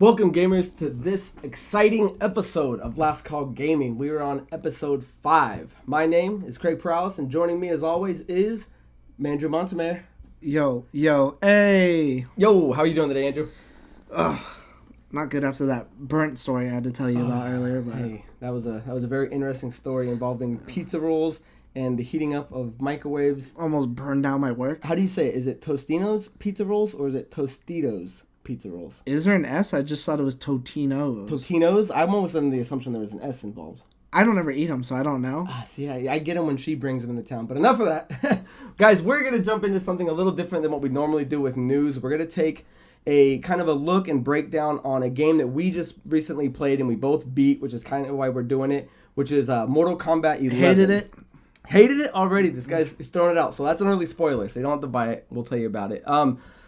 Welcome, gamers, to this exciting episode of LastCallGaming. We are on episode 5. My name is Craig Prowlis, and joining me, as always, is Andrew Montemayor. Yo, hey. Yo, how are you doing today, Andrew? Not good after that burnt story I had to tell you about earlier. But hey, that was a very interesting story involving pizza rolls and the heating up of microwaves. Almost burned down my work. How do you say it? Is it Tostino's pizza rolls or is it Tostitos pizza rolls? Is there an S? I just thought it was Totino's. Totino's? I'm almost under the assumption there was an S involved. I don't ever eat them, so I don't know. See, I get them when she brings them into town. But enough of that. Guys, we're going to jump into something a little different than what we normally do with news. We're going to take a kind of a look and breakdown on a game that we just recently played and we both beat, which is kind of why we're doing it, which is Mortal Kombat 11. Hated it. Hated it already. This guy's throwing it out. So that's an early spoiler, so you don't have to buy it. We'll tell you about it.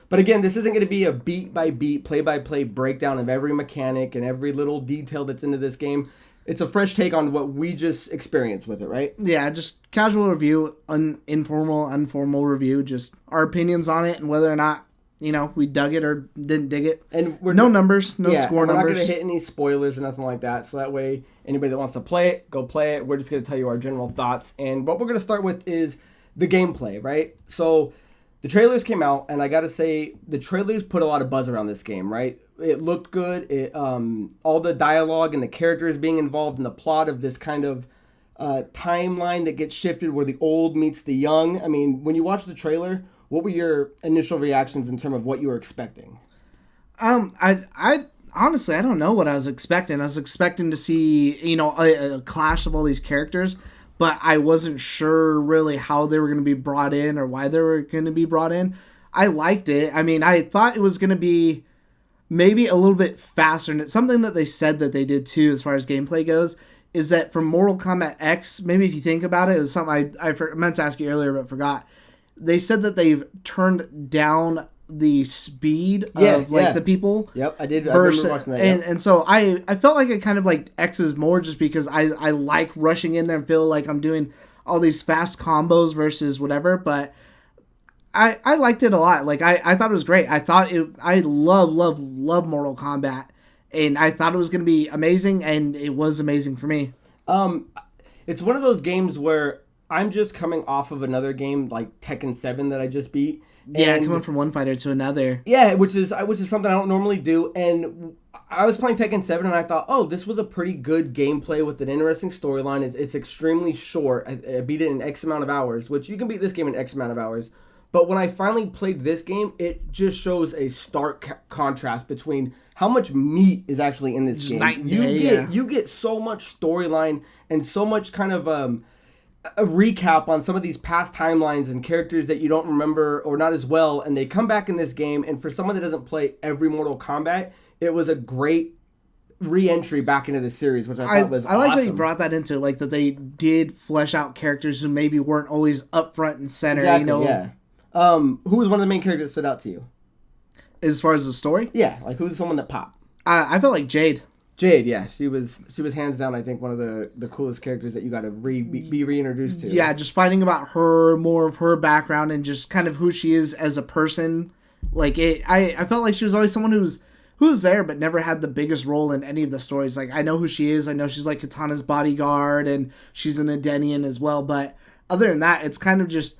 But again, this isn't going to be a beat-by-beat, play-by-play breakdown of every mechanic and every little detail that's into this game. It's a fresh take on what we just experienced with it, right? Yeah, just casual review, informal review, just our opinions on it and whether or not, we dug it or didn't dig it. And we're no numbers, no score numbers. We're not going to hit any spoilers or nothing like that. So that way, anybody that wants to play it, go play it. We're just going to tell you our general thoughts. And what we're going to start with is the gameplay, right? So the trailers came out, and I got to say, the trailers put a lot of buzz around this game, right? It looked good. All the dialogue and the characters being involved in the plot of this kind of timeline that gets shifted where the old meets the young. I mean, when you watch the trailer, what were your initial reactions in terms of what you were expecting? I honestly, I don't know what I was expecting. I was expecting to see, a clash of all these characters, but I wasn't sure really how they were going to be brought in or why they were going to be brought in. I liked it. I mean, I thought it was going to be maybe a little bit faster, and it's something that they said that they did too as far as gameplay goes, is that from Mortal Kombat X, maybe if you think about it, it was something I meant to ask you earlier but forgot. They said that they've turned down the speed of the people. Yep, I did. I remember watching that. And so I felt like I kind of like X's more just because I like rushing in there and feel like I'm doing all these fast combos versus whatever. But I liked it a lot. Like I thought it was great. I love Mortal Kombat, and I thought it was going to be amazing, and it was amazing for me. It's one of those games where I'm just coming off of another game like Tekken 7 that I just beat. Yeah, coming from one fighter to another. Yeah, which is something I don't normally do. And I was playing Tekken 7 and I thought, oh, this was a pretty good gameplay with an interesting storyline. It's extremely short. I beat it in X amount of hours, which you can beat this game in X amount of hours. But when I finally played this game, it just shows a stark contrast between how much meat is actually in this game. You get so much storyline and so much kind of a recap on some of these past timelines and characters that you don't remember or not as well, and they come back in this game. And for someone that doesn't play every Mortal Kombat, it was a great re-entry back into the series, which I thought was awesome. I like that you brought that into like that they did flesh out characters who maybe weren't always up front and center. Exactly, yeah. Who was one of the main characters that stood out to you? As far as the story? Yeah, like who's someone that popped? I felt like Jade. Jade, yeah, she was hands down, I think, one of the coolest characters that you got to be reintroduced to. Yeah, just finding about her, more of her background, and just kind of who she is as a person. Like I felt like she was always someone who's there, but never had the biggest role in any of the stories. Like I know who she is. I know she's like Katana's bodyguard, and she's an Edenian as well. But other than that, it's kind of just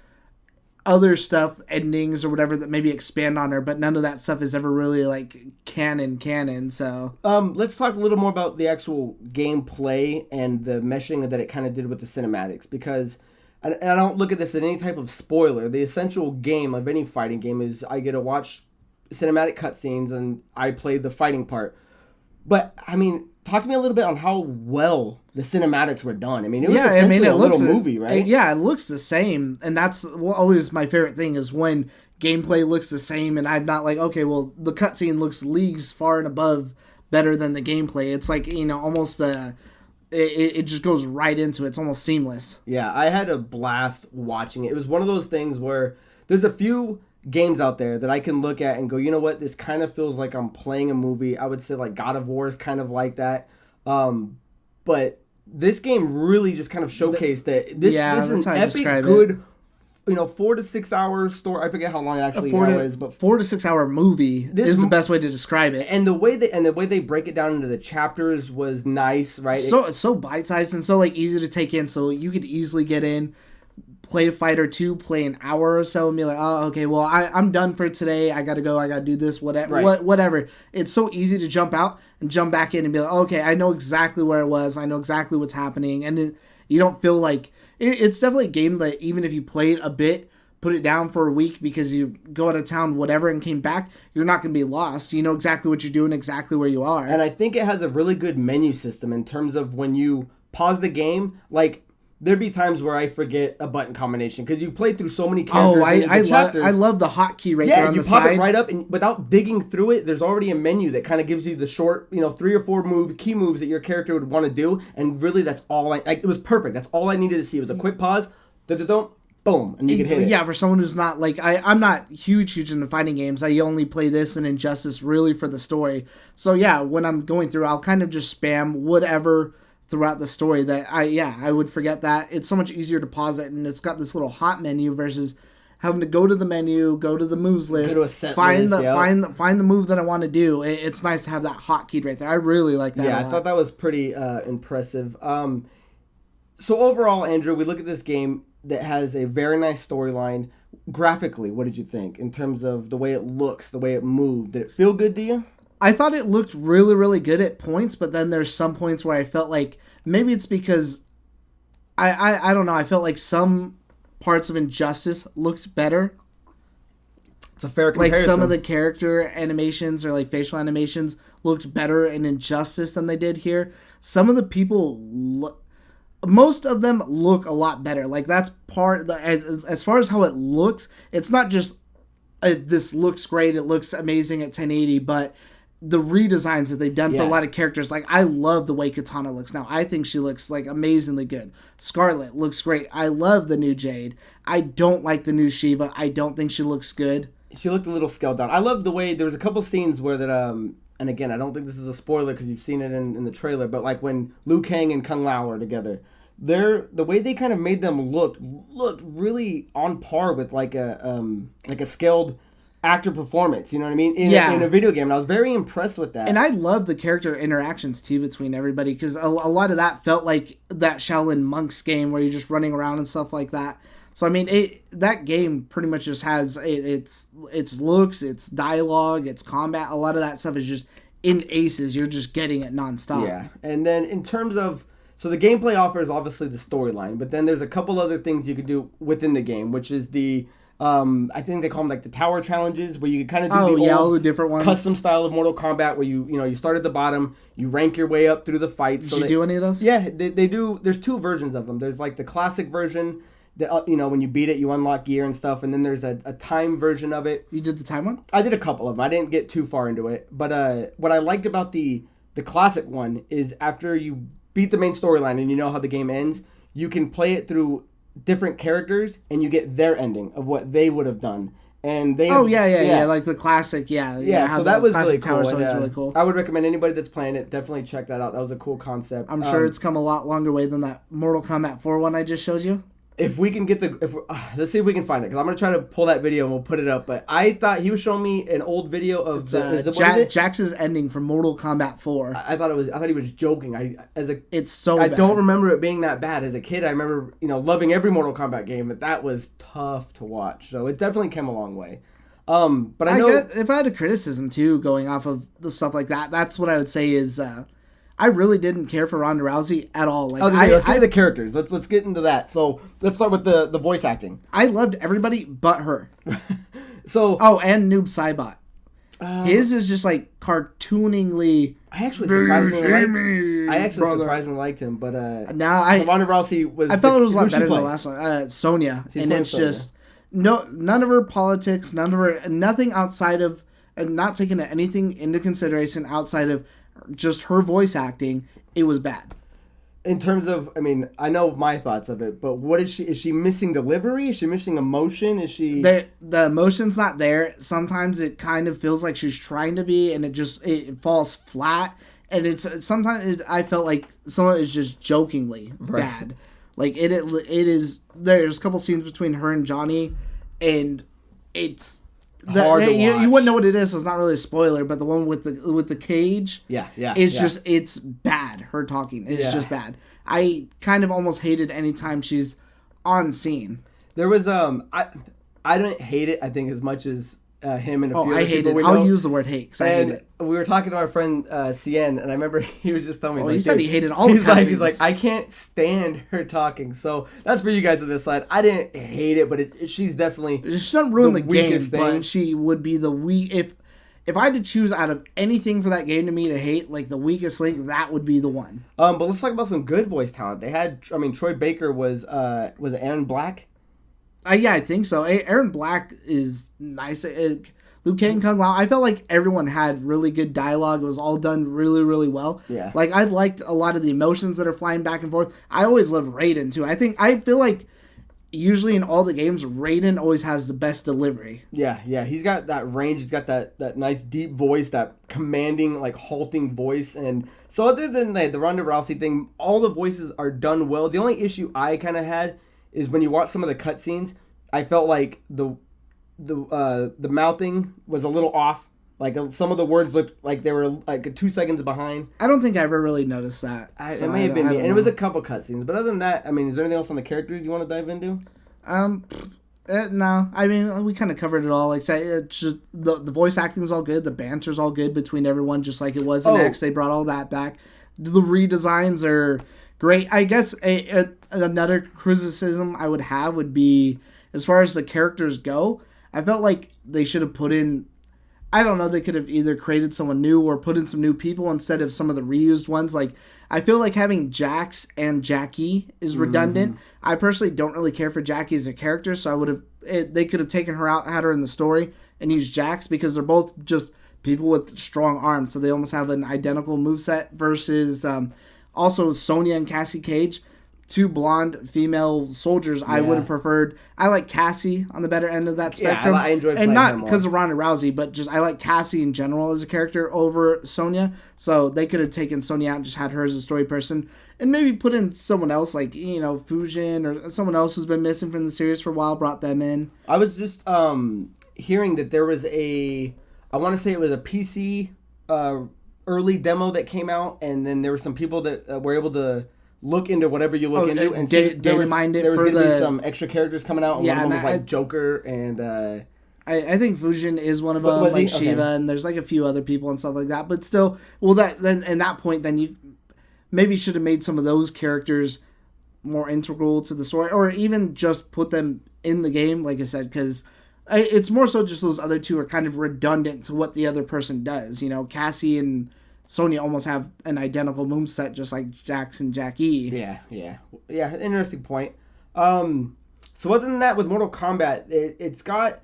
other stuff, endings or whatever that maybe expand on her, but none of that stuff is ever really like canon. So let's talk a little more about the actual gameplay and the meshing that it kind of did with the cinematics, because and I don't look at this as any type of spoiler. The essential game of any fighting game is I get to watch cinematic cutscenes and I play the fighting part. But I mean, talk to me a little bit on how well the cinematics were done. I mean, it was essentially a little movie, right? Yeah, it looks the same. And that's always my favorite thing is when gameplay looks the same and I'm not like, okay, well, the cutscene looks leagues far and above better than the gameplay. It's like, almost it just goes right into it. It's almost seamless. Yeah, I had a blast watching it. It was one of those things where there's a few games out there that I can look at and go, you know what, this kind of feels like I'm playing a movie. I would say like God of War is kind of like that. But this game really just kind of showcased that this is an epic good 4 to 6 hours story. I forget how long it actually is, but 4 to 6 hour movie is the best way to describe it. And the way they break it down into the chapters was nice, right? It's so bite sized and so like easy to take in. So you could easily get in, play a fight or two, play an hour or so, and be like, oh, okay, well, I'm done for today. I gotta go. I gotta do this. Whatever. Right. Whatever. It's so easy to jump out and jump back in and be like, okay, I know exactly where it was. I know exactly what's happening, and you don't feel like it's definitely a game that even if you play it a bit, put it down for a week because you go out of town, whatever, and came back, you're not going to be lost. You know exactly what you're doing, exactly where you are. And I think it has a really good menu system in terms of when you pause the game, like, there'd be times where I forget a button combination because you play through so many characters. I love the hotkey right there on the side. Yeah, you pop it right up, and without digging through it, there's already a menu that kind of gives you the short, 3 or 4 key moves that your character would want to do, and really that's all it was perfect. That's all I needed to see. It was a quick pause, boom, and you can hit it. Yeah, for someone who's not like I'm not huge into fighting games. I only play this and Injustice really for the story. So yeah, when I'm going through, I'll kind of just spam whatever throughout the story that I would forget that. It's so much easier to pause it, and it's got this little hot menu versus having to go to the menu, go to the moves list, find the move that I want to do. It's nice to have that hotkey right there. I really like that. Yeah, I thought that was pretty impressive. So overall, Andrew, we look at this game that has a very nice storyline. Graphically, what did you think in terms of the way it looks, the way it moved? Did it feel good to you? I thought it looked really, really good at points, but then there's some points where I felt like maybe it's because I don't know. I felt like some parts of Injustice looked better. It's a fair comparison. Like some of the character animations or like facial animations looked better in Injustice than they did here. Some of the people most of them look a lot better. Like that's as far as how it looks, it's not just this looks great, it looks amazing at 1080, but the redesigns that they've done for a lot of characters, like I love the way Katana looks now. I think she looks like amazingly good. Scarlet looks great. I love the new Jade. I don't like the new Shiva. I don't think she looks good. She looked a little scaled down. I love the way there was a couple scenes where that and again, I don't think this is a spoiler because you've seen it in the trailer, but like when Liu Kang and Kung Lao are together, the way they kind of made them looked really on par with like a scaled actor performance, you know what I mean? In a video game. And I was very impressed with that. And I love the character interactions too between everybody because a lot of that felt like that Shaolin Monks game where you're just running around and stuff like that. So I mean, that game pretty much just has its looks, its dialogue, its combat. A lot of that stuff is just in aces. You're just getting it nonstop. Yeah, and then in terms of the gameplay offers obviously the storyline, but then there's a couple other things you could do within the game, which is the I think they call them like the tower challenges, where you can kind of do all the different ones, custom style of Mortal Kombat, where you start at the bottom, you rank your way up through the fights. Did you do any of those? Yeah, they do. There's 2 versions of them. There's like the classic version that when you beat it, you unlock gear and stuff, and then there's a time version of it. You did the time one? I did a couple of them. I didn't get too far into it, but what I liked about the classic one is after you beat the main storyline and you know how the game ends, you can play it through different characters and you get their ending of what they would have done. And they like the classic, so that was really cool. Really cool. I would recommend anybody that's playing it definitely check that out. That was a cool concept. I'm sure it's come a lot longer way than that Mortal Kombat 4 one I just showed you. If we can get let's see if we can find it, because I'm gonna try to pull that video and we'll put it up. But I thought he was showing me an old video of Jax's ending from Mortal Kombat 4. I thought he was joking. I bad. don't remember it being that bad. As a kid, I remember loving every Mortal Kombat game, but that was tough to watch. So it definitely came a long way. But I know if I had a criticism too, going off of the stuff like that, that's what I would say is. I really didn't care for Ronda Rousey at all. Like, let's get into the characters. Let's get into that. So let's start with the voice acting. I loved everybody but her. And Noob Saibot. His is just like cartooningly. I actually surprisingly liked him, but Ronda Rousey was. I felt it was a lot better than the last one. Sonya, and it's Sonya. Just none of her politics, nothing outside of, and not taking anything into consideration outside of. Just her voice acting, it was bad. In terms of, I mean, I know my thoughts of it, but what is she? Is she missing delivery? Is she missing emotion? Is she? The emotion's not there. Sometimes it kind of feels like she's trying to be, and it falls flat. And sometimes I felt like some of it is just jokingly bad. Like it is. There's a couple scenes between her and Johnny, and it's hard to watch. You wouldn't know what it is, so it's not really a spoiler. But the one with the cage, it's bad. Her talking is just bad. I kind of almost hated anytime she's on scene. There was I didn't hate it. I think as much as him and a few other people we know. I'll use the word hate because I hate it. We were talking to our friend Cien, and I remember he was just telling me. He said he hated all the cutscenes. He's like, I can't stand her talking. So that's for you guys on this side. I didn't hate it, but she's definitely she doesn't ruin the game, thing. But she would be the if I had to choose out of anything for that game to me to hate, like the weakest link, that would be the one. But let's talk about some good voice talent. They had, Troy Baker was it Aaron Black? Yeah, I think so. Aaron Black is nice. Liu Kang Kung Lao. I felt like everyone had really good dialogue. It was all done really, really well. Yeah. Like I liked a lot of the emotions that are flying back and forth. I always love Raiden too. I feel like usually in all the games, Raiden always has the best delivery. Yeah. He's got that range. He's got that nice deep voice, that commanding, like halting voice. And so other than the Ronda Rousey thing, all the voices are done well. The only issue I kind of had is when you watch some of the cutscenes, I felt like the mouthing was a little off. Like some of the words looked like they were like 2 seconds behind. I don't think I ever really noticed that. It may have been me. And it was a couple cutscenes. But other than that, is there anything else on the characters you want to dive into? No. We kind of covered it all. Like say, it's just the voice acting is all good. The banter's all good between everyone, just like it was in X. They brought all that back. The redesigns are great. I guess another criticism I would have would be, as far as the characters go, I felt like they should have put in, I don't know, they could have either created someone new or put in some new people instead of some of the reused ones. Like, I feel like having Jax and Jackie is redundant. I personally don't really care for Jackie as a character, so they could have taken her out, had her in the story, and used Jax, because they're both just people with strong arms, so they almost have an identical moveset versus also Sonya and Cassie Cage. Two blonde female soldiers. I would have preferred. I like Cassie on the better end of that spectrum. I enjoyed playing and not her because of Ronda Rousey, but just I like Cassie in general as a character over Sonya. So they could have taken Sonya out and just had her as a story person, and maybe put in someone else like Fujin or someone else who's been missing from the series for a while. Brought them in. I was just hearing that there was I want to say it was a PC early demo that came out, and then there were some people that were able to look into whatever you look into, and there was going to be some extra characters coming out. And one of them was like Joker, and I think Fujin is one of them, like Shiva, and there's like a few other people and stuff like that. But still, in that point, then you maybe should have made some of those characters more integral to the story, or even just put them in the game, like I said, because it's more so just those other two are kind of redundant to what the other person does. Cassie and Sonya almost have an identical moveset, just like Jax and Jackie. Yeah. Interesting point. So other than that, with Mortal Kombat, it's got,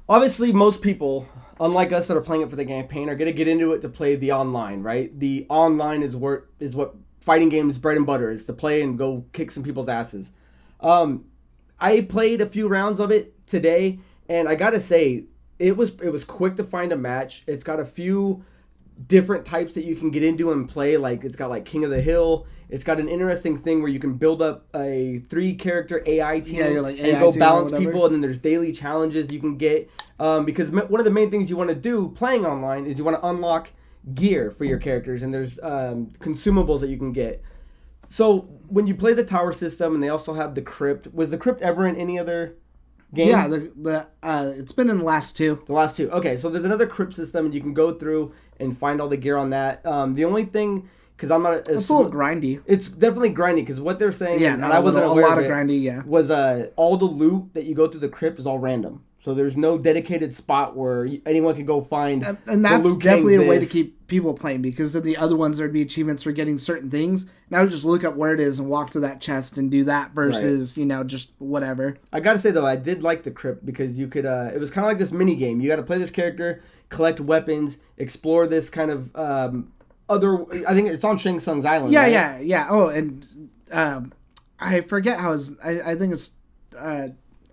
obviously most people, unlike us that are playing it for the campaign, are going to get into it to play the online, right? The online is what fighting games bread and butter is, to play and go kick some people's asses. I played a few rounds of it today, and I gotta say, it was quick to find a match. It's got a few different types that you can get into and play. Like, it's got like King of the Hill. It's got an interesting thing where you can build up a 3-character AI team and go balance people, and then there's daily challenges you can get. Because one of the main things you want to do playing online is you want to unlock gear for your characters, and there's consumables that you can get. So when you play the tower system, and they also have the crypt, was the crypt ever in any other game? Yeah, it's been in the last two. The last two. Okay, so there's another crypt system, and you can go through and find all the gear on that. The only thing, because I'm not... It's a little grindy. It's definitely grindy, because what they're saying, and I wasn't aware of it, grindy, was all the loot that you go through the crypt is all random. So there's no dedicated spot where anyone can go find. And that's definitely a way to keep people playing, because in the other ones there'd be achievements for getting certain things. And I would just look up where it is and walk to that chest and do that versus, just whatever. I gotta say though, I did like the crypt, because you could, it was kind of like this mini game. You gotta play this character, collect weapons, explore this kind of I think it's on Shang Tsung's island. Yeah. Oh, and I forget how I think it's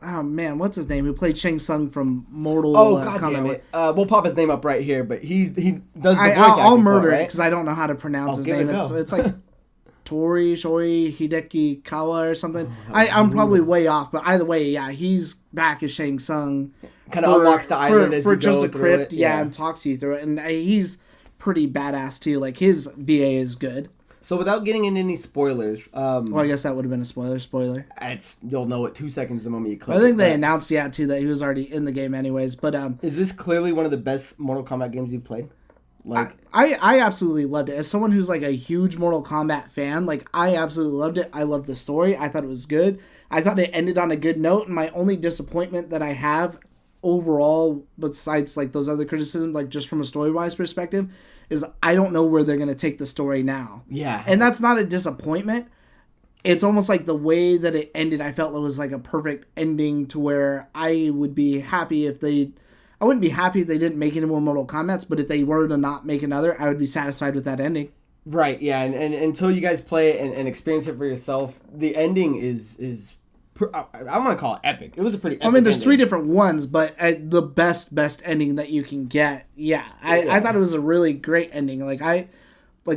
oh man, what's his name? Who played Shang Tsung from Mortal? God damn it! We'll pop his name up right here, but he does the voice acting. I'll murder it because I don't know how to pronounce his name. It's like Shori Hideki Kawa or something. I'm probably way off, but either way, yeah, he's back as Shang Tsung. Kind of unlocks the island as you just go a through crypt, it. yeah, and talks to you through it. And he's pretty badass too. Like, his VA is good. So without getting into any spoilers, well, I guess that would have been a spoiler. You'll know it 2 seconds the moment you click. I think they announced too that he was already in the game anyways. But is this clearly one of the best Mortal Kombat games you've played? Like, I absolutely loved it. As someone who's like a huge Mortal Kombat fan, like, I absolutely loved it. I loved the story. I thought it was good. I thought it ended on a good note. And my only disappointment that I have overall, besides like those other criticisms, like just from a story-wise perspective, is I don't know where they're going to take the story now. Yeah. And that's not a disappointment. It's almost like the way that it ended, I felt it was like a perfect ending to where I would be happy if they... I wouldn't be happy if they didn't make any more Mortal Kombats, but if they were to not make another, I would be satisfied with that ending. Right, yeah, and until you guys play it and experience it for yourself, the ending is I want to call it epic. It was a pretty epic there's ending. 3 different ones, but the best ending that you can get. Yeah, I thought it was a really great ending. Like I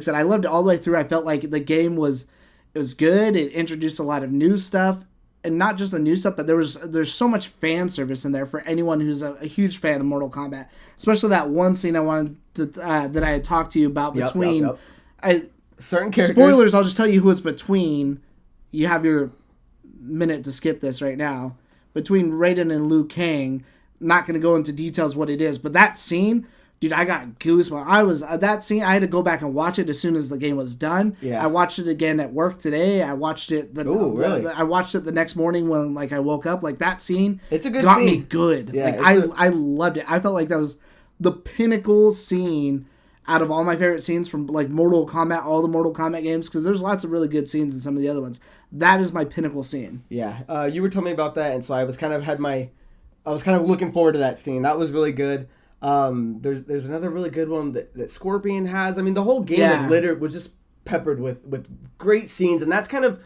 said, I loved it all the way through. I felt like the game was good. It introduced a lot of new stuff. And not just the new stuff, but there's so much fan service in there for anyone who's a huge fan of Mortal Kombat. Especially that one scene I wanted to, that I had talked to you about between... certain characters. Spoilers, I'll just tell you who it's between. You have your minute to skip this right now. Between Raiden and Liu Kang. I'm not going to go into details what it is, but that scene... Dude, I got goosebumps. That scene, I had to go back and watch it as soon as the game was done. Yeah. I watched it again at work today. I watched it. Really? I watched it the next morning when I woke up. Like, that scene, it's a good got scene. Me good. Yeah, I loved it. I felt like that was the pinnacle scene out of all my favorite scenes from like Mortal Kombat, all the Mortal Kombat games, because there's lots of really good scenes in some of the other ones. That is my pinnacle scene. Yeah, you were telling me about that, and so I was kind of looking forward to that scene. That was really good. There's another really good one that Scorpion has. I mean, the whole game was just peppered with great scenes, and that's kind of,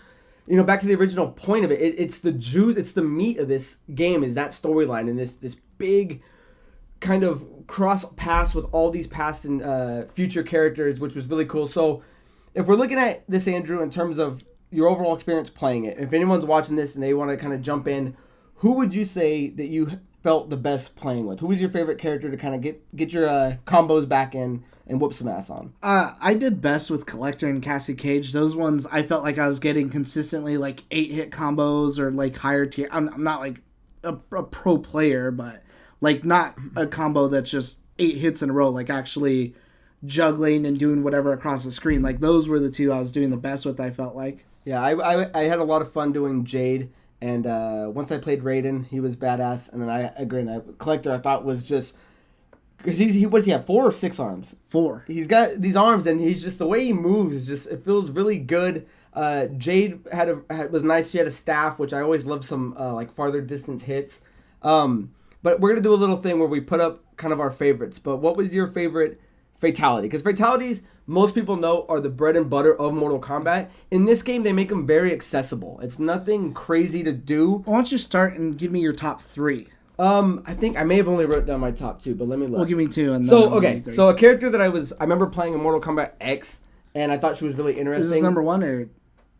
back to the original point of it. It's the juice, it's the meat of this game, is that storyline and this big kind of cross paths with all these past and future characters, which was really cool. So if we're looking at this, Andrew, in terms of your overall experience playing it, if anyone's watching this and they want to kind of jump in, who would you say that you felt the best playing with? Who was your favorite character to kind of get your combos back in and whoop some ass on? I did best with Collector and Cassie Cage. Those ones I felt like I was getting consistently like 8-hit combos or like higher tier. I'm not like a pro player, but like not a combo that's just 8 hits in a row, like actually juggling and doing whatever across the screen. Like, those were the 2 I was doing the best with, I felt like. Yeah, I had a lot of fun doing Jade. And once I played Raiden, he was badass. And then Collector, I thought was just... Because what does he have, 4 or 6 arms? 4. He's got these arms, and he's just... The way he moves is just... It feels really good. Jade was nice. She had a staff, which I always love some like farther distance hits. But we're going to do a little thing where we put up kind of our favorites. But what was your favorite fatality? Because fatalities, most people know, are the bread and butter of Mortal Kombat. In this game, they make them very accessible. It's nothing crazy to do. Why don't you start and give me your top 3? I think I may have only wrote down my top 2, but let me look. Well, give me 2 and then So, okay. So, a character that I remember playing in Mortal Kombat X, and I thought she was really interesting. Is this number 1, or is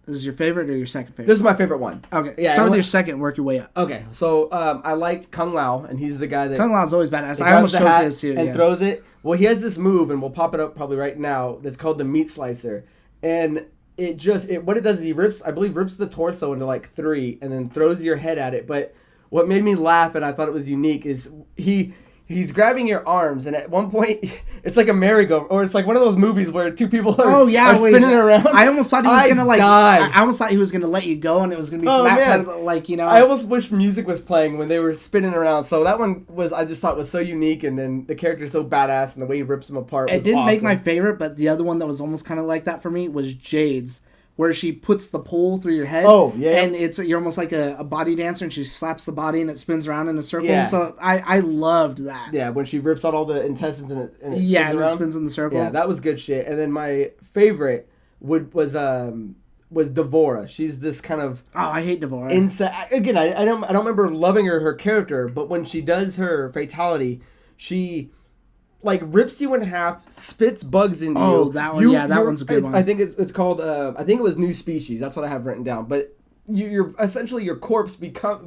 this your favorite or your second favorite? This is my favorite one. Okay. Yeah, start with your second, work your way up. Okay. So, I liked Kung Lao, and he's the guy that... Kung Lao's always badass. I almost chose his too. And throws it. Well, he has this move, and we'll pop it up probably right now, that's called the Meat Slicer. And what it does is he rips the torso into like 3, and then throws your head at it. But what made me laugh, and I thought it was unique, is he's grabbing your arms, and at one point, it's like a merry-go, or it's like one of those movies where 2 people are spinning around. I almost thought he was gonna like. Died. I almost thought he was gonna let you go, and it was gonna be part of the, like, I almost wish music was playing when they were spinning around. So that one I just thought was so unique, and then the character's so badass, and the way he rips them apart. It didn't make my favorite, but the other one that was almost kind of like that for me was Jade's, where she puts the pole through your head. Oh, yeah. And you're almost like a body dancer, and she slaps the body and it spins around in a circle. Yeah. So I loved that. Yeah, when she rips out all the intestines and it it spins in the circle. Yeah, that was good shit. And then my favorite was Devora. She's this kind of... Oh, I hate Devora. Again, I don't remember loving her character, but when she does her fatality, she like rips you in half, spits bugs into you. Oh, that one, that one's a good one. I think it's called. I think it was New Species. That's what I have written down. But you're essentially your corpse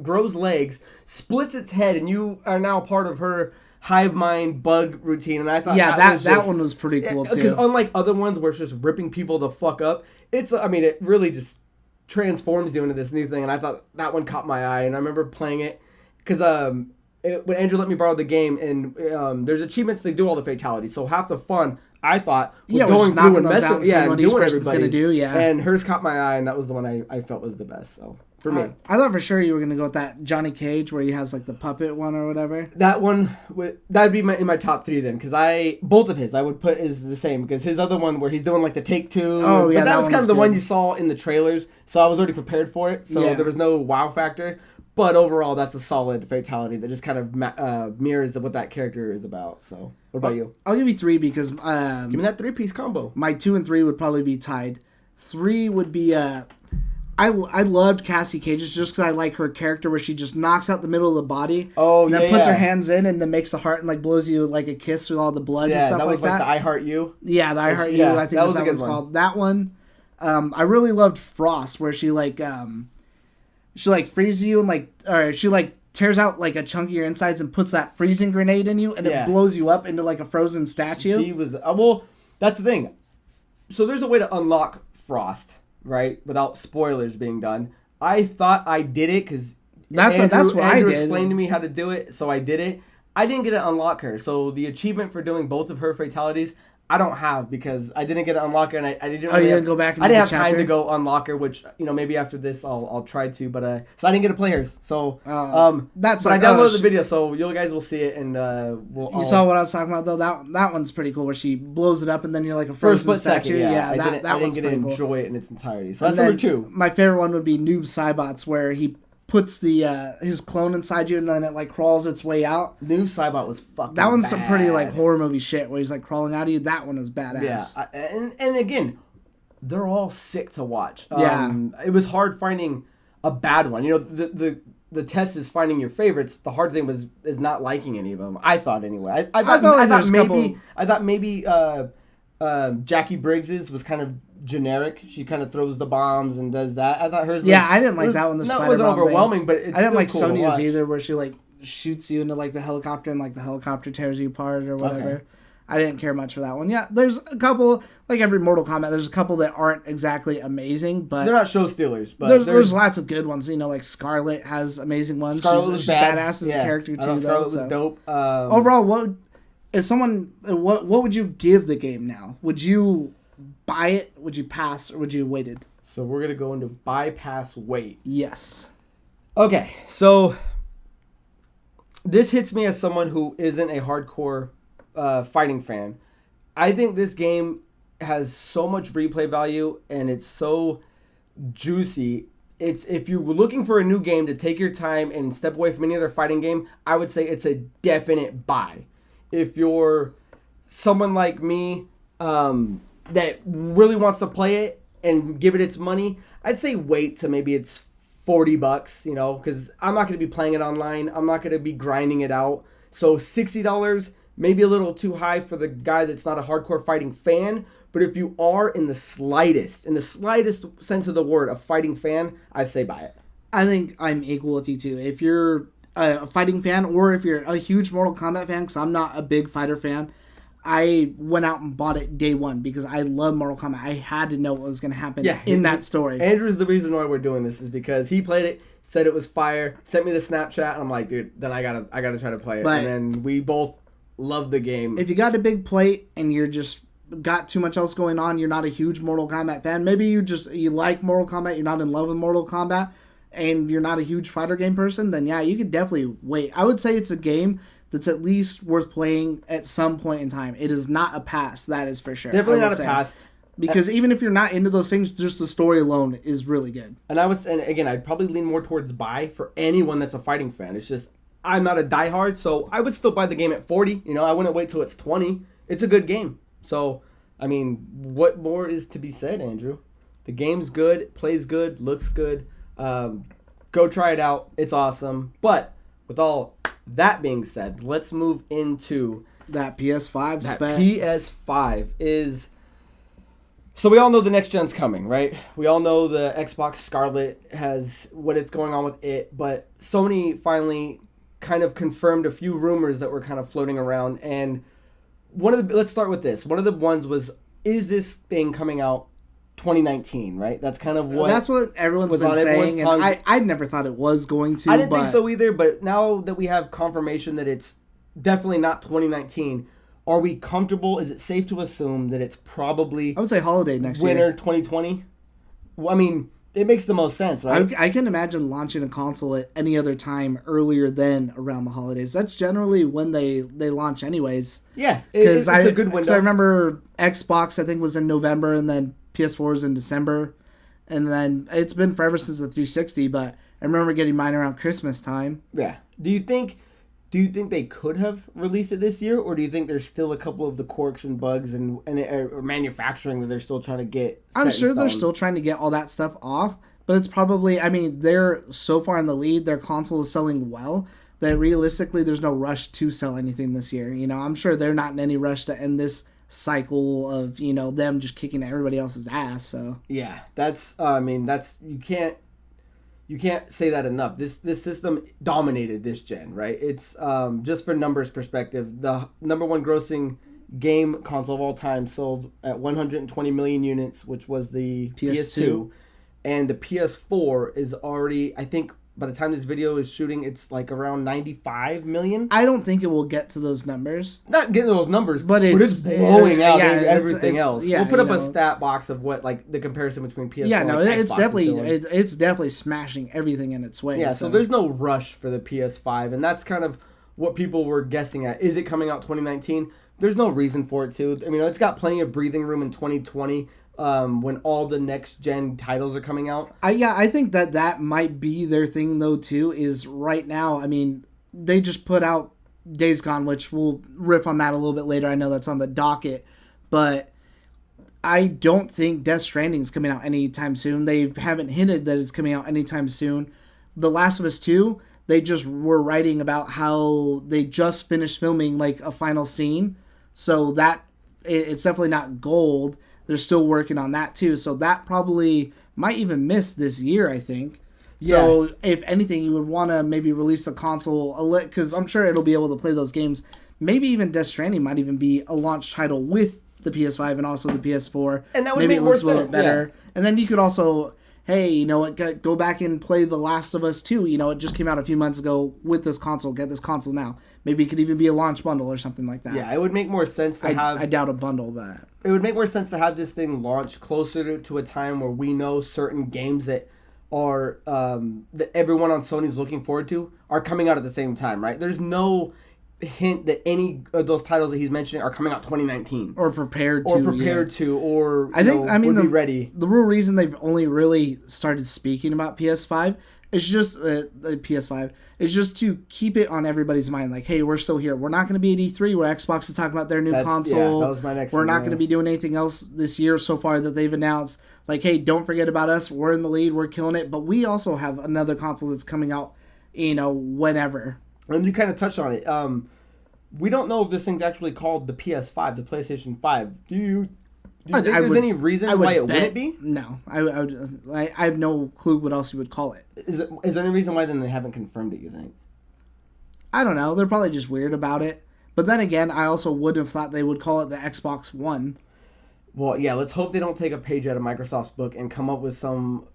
grows legs, splits its head, and you are now part of her hive mind bug routine. And I thought that one was pretty cool too. Because unlike other ones where it's just ripping people the fuck up, it really just transforms you into this new thing. And I thought that one caught my eye. And I remember playing it because when Andrew let me borrow the game, and there's achievements to do all the fatalities. So half the fun, I thought, was going through and messing, and doing everybody's. And hers caught my eye, and that was the one I felt was the best. So for me, I thought for sure you were gonna go with that Johnny Cage where he has like the puppet one or whatever. That one that'd be in my top 3 then, because both of his I would put is the same, because his other one where he's doing like the take 2. Oh yeah, but that was kind of the good one you saw in the trailers, so I was already prepared for it. So there was no wow factor. But overall, that's a solid fatality that just kind of mirrors what that character is about. So, what about you? I'll give you 3 because... give me that 3-piece combo. My 2 and 3 would probably be tied. 3 would be... I loved Cassie Cage's just because I like her character where she just knocks out the middle of the body. Oh, and then puts her hands in and then makes the heart and like blows you like a kiss with all the blood and stuff like that. Yeah, that was like the I Heart You. Yeah, the I Heart You. I think that one's called. That one. I really loved Frost where she like... she freezes you and she tears out like a chunk of your insides and puts that freezing grenade in you and it blows you up into like a frozen statue. She was well. That's the thing. So there's a way to unlock Frost, right? Without spoilers being done. I thought I did it because Andrew explained to me how to do it, so I did it. I didn't get to unlock her, so the achievement for doing both of her fatalities I don't have because I didn't get to unlock her, and I didn't. You didn't go back. And I didn't have time to go unlock her, which maybe after this I'll try to, but so I didn't get to play hers. So that's. But I downloaded the video, so you guys will see it, and You saw what I was talking about though. That one's pretty cool, where she blows it up, and then you're like a frozen statue. Yeah, that I didn't get to enjoy it in its entirety. So that's number 2. My favorite one would be Noob Saibot's, where he puts his clone inside you and then it crawls its way out. Noob Saibot was fucking That one's bad. some pretty horror movie shit where he's crawling out of you. That one was badass. Yeah, and again, they're all sick to watch. It was hard finding a bad one. The test is finding your favorites. The hard thing is not liking any of them. I thought anyway. I thought maybe Jackie Briggs's was kind of generic. She kind of throws the bombs and does that. I thought hers. I didn't like that one. The Spider-Man wasn't overwhelming, but it's I didn't like cool Sonya's either, where she shoots you into the helicopter and the helicopter tears you apart or whatever. Okay. I didn't care much for that one. Yeah, there's a couple every Mortal Kombat. There's a couple that aren't exactly amazing, but they're not show stealers. But there's lots of good ones. Scarlet has amazing ones. Scarlet was badass as a character too. Scarlet was dope. Overall, what would you give the game now? Would you buy it? Would you pass, or would you wait it? So we're gonna go into buy, pass, wait. Yes. Okay, so this hits me as someone who isn't a hardcore fighting fan. I think this game has so much replay value and it's so juicy. It's if you're looking for a new game to take your time and step away from any other fighting game, I would say it's a definite buy. If you're someone like me that really wants to play it and give it its money, I'd say wait till maybe it's $40, because I'm not going to be playing it online. I'm not going to be grinding it out. So $60, maybe a little too high for the guy that's not a hardcore fighting fan. But if you are in the slightest sense of the word, a fighting fan, I say buy it. I think I'm equal with you too. If you're a fighting fan, or if you're a huge Mortal Kombat fan, because I'm not a big fighter fan, I went out and bought it day one because I love Mortal Kombat. I had to know what was going to happen in that story. Andrew's the reason why we're doing this is because he played it, said it was fire, sent me the Snapchat, and I'm like, dude, then I gotta try to play it. But, and then we both loved the game. If you got a big plate and you're just got too much else going on, you're not a huge Mortal Kombat fan. Maybe you like Mortal Kombat, you're not in love with Mortal Kombat, and you're not a huge fighter game person, then you could definitely wait. I would say it's a game that's at least worth playing at some point in time. It is not a pass, that is for sure. Definitely not a pass. Because even if you're not into those things, just the story alone is really good. And again, I'd probably lean more towards buy for anyone that's a fighting fan. It's just, I'm not a diehard, so I would still buy the game at 40. I wouldn't wait till it's 20. It's a good game. So, what more is to be said, Andrew? The game's good, plays good, looks good. Go try it out. It's awesome. But with all that being said, let's move into That PS5 That spec. PS5 is... So we all know the next gen's coming, right? We all know the Xbox Scarlet has what it's going on with it, but Sony finally kind of confirmed a few rumors that were kind of floating around, and let's start with this. One of the ones was, is this thing coming out 2019, right? That's kind of what... That's what everyone's been saying, and I never thought it was going to. I didn't think so either, but now that we have confirmation that it's definitely not 2019, are we comfortable? Is it safe to assume that it's probably... I would say holiday next winter year. 2020? Well, I mean, it makes the most sense, right? I can imagine launching a console at any other time earlier than around the holidays. That's generally when they launch anyways. Yeah, it's a good window. Because I remember Xbox, I think, was in November, and then PS4 was in December. And then it's been forever since the 360, but I remember getting mine around Christmas time. Yeah. Do you think they could have released it this year, or do you think there's still a couple of the quirks and bugs and manufacturing that they're still trying to get set I'm sure in they're stone? still trying to get all that stuff off, but it's probably, I mean, they're so far in the lead, their console is selling well, that realistically there's no rush to sell anything this year. You know, I'm sure they're not in any rush to end this cycle of, you know, them just kicking everybody else's ass, so. Yeah, that's you can't say that enough. This system dominated this gen, right? It's just for numbers perspective, the number one grossing game console of all time sold at 120 million units, which was the PS2, and the PS4 is already, I think, by the time this video is shooting, it's like around 95 million. I don't think it will get to those numbers. Not getting those numbers, but it's blowing out everything it's, else. Yeah, we'll put up a stat box of what, like, the comparison between PS4 yeah, no, and it's Xbox definitely it's definitely smashing everything in its way. Yeah, so there's no rush for the PS5, and that's kind of what people were guessing at. Is it coming out 2019? There's no reason for it to. I mean, it's got plenty of breathing room in 2020. When all the next gen titles are coming out. I think that might be their thing though too, is right now, I mean, they just put out Days Gone, which we'll riff on that a little bit later. I know that's on the docket, but I don't think Death Stranding is coming out anytime soon. They haven't hinted that it's coming out anytime soon. The Last of Us 2, they just were writing about how they just finished filming like a final scene, so that it's definitely not gold. They're still working on that too, so that probably might even miss this year, I think. Yeah. So if anything, you would want to maybe release a console, because I'm sure it'll be able to play those games. Maybe even Death Stranding might even be a launch title with the PS5 and also the PS4. And that would maybe make it more looks a little sense, bit better. yeah. And then you could also, hey, you know what, go back and play The Last of Us 2. You know, it just came out a few months ago with this console. Get this console now. Maybe it could even be a launch bundle or something like that. Yeah, it would make more sense to have... I doubt a bundle, but... It would make more sense to have this thing launch closer to a time where we know certain games that are that everyone on Sony's looking forward to are coming out at the same time, right? There's no hint that any of those titles that he's mentioning are coming out 2019 or prepared to, be ready. The real reason they've only really started speaking about PS5 is just PS5 is just to keep it on everybody's mind. Like, hey, we're still here. We're not going to be at E3 where Xbox is talking about their new console. Yeah, that was my next. We're not going to be doing anything else this year so far that they've announced. Like, hey, don't forget about us. We're in the lead. We're killing it. But we also have another console that's coming out, you know, whenever. And you kind of touched on it. We don't know if this thing's actually called the PS5, the PlayStation 5. Do you think there's any reason why it wouldn't be? No. I have no clue what else you would call it. Is there any reason why then they haven't confirmed it, you think? I don't know. They're probably just weird about it. But then again, I also wouldn't have thought they would call it the Xbox One. Well, yeah, let's hope they don't take a page out of Microsoft's book and come up with some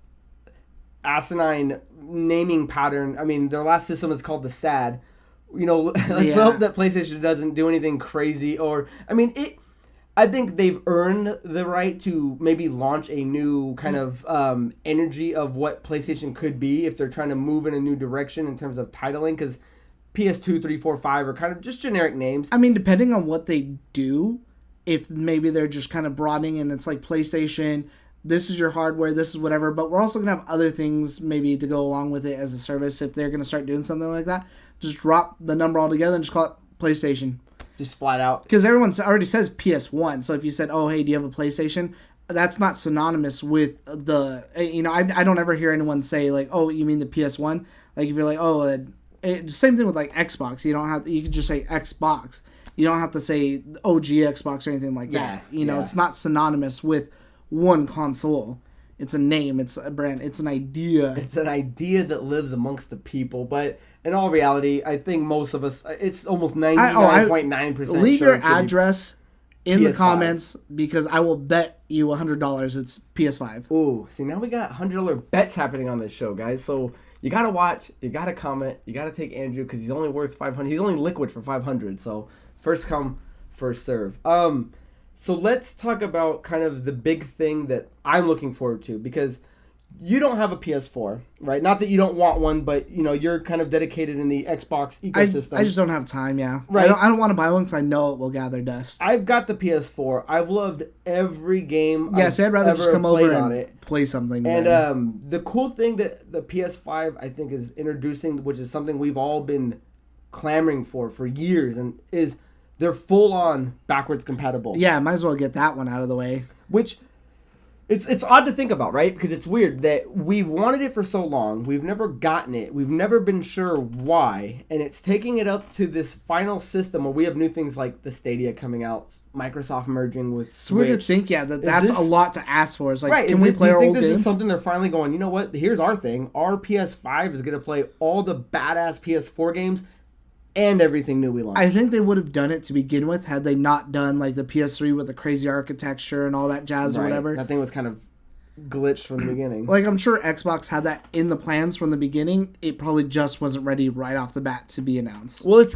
asinine naming pattern. I mean, their last system is called the SAD. You know, let's hope that PlayStation doesn't do anything crazy. Or, I mean, I think they've earned the right to maybe launch a new kind of energy of what PlayStation could be if they're trying to move in a new direction in terms of titling, because PS2, 3, 4, 5 are kind of just generic names. I mean, depending on what they do, if maybe they're just kind of broadening and it's like PlayStation, this is your hardware, this is whatever, but we're also going to have other things maybe to go along with it as a service if they're going to start doing something like that. Just drop the number altogether and just call it PlayStation. Just flat out. Because everyone already says PS1, so if you said, oh, hey, do you have a PlayStation? That's not synonymous with the, you know, I don't ever hear anyone say, like, oh, you mean the PS1? Like, if you're like, oh, same thing with, like, Xbox. You don't have, you can just say Xbox. You don't have to say OG Xbox or anything like that. You know, it's not synonymous with one console. It's a name. It's a brand. It's an idea. It's an idea that lives amongst the people. But in all reality, I think most of us, it's almost 99.9%. Leave your address in the comments because I will bet you $100 it's PS5. Ooh, see, now we got $100 bets happening on this show, guys. So you got to watch, you got to comment, you got to take Andrew because he's only worth 500. He's only liquid for 500. So first come, first serve. So let's talk about kind of the big thing that I'm looking forward to because you don't have a PS4, right? Not that you don't want one, but you know you're kind of dedicated in the Xbox ecosystem. I just don't have time, yeah. Right. I don't want to buy one because I know it will gather dust. I've got the PS4. I've loved every game. Yes, I'd rather just come over and play something. And the cool thing that the PS5 I think is introducing, which is something we've all been clamoring for years, and is they're full on backwards compatible. Yeah, might as well get that one out of the way. Which it's odd to think about, right? Because it's weird that we've wanted it for so long. We've never gotten it. We've never been sure why. And it's taking it up to this final system where we have new things like the Stadia coming out, Microsoft merging with Switch. It's weird to think, that's a lot to ask for. It's like, right, can we play our old games? Do you think this is something they're finally going, you know what? Here's our thing. Our PS5 is going to play all the badass PS4 games and everything new we launched. I think they would have done it to begin with had they not done like the PS3 with the crazy architecture and all that jazz or whatever. That thing was kind of glitched from the beginning. Like, I'm sure Xbox had that in the plans from the beginning. It probably just wasn't ready right off the bat to be announced. Well, it's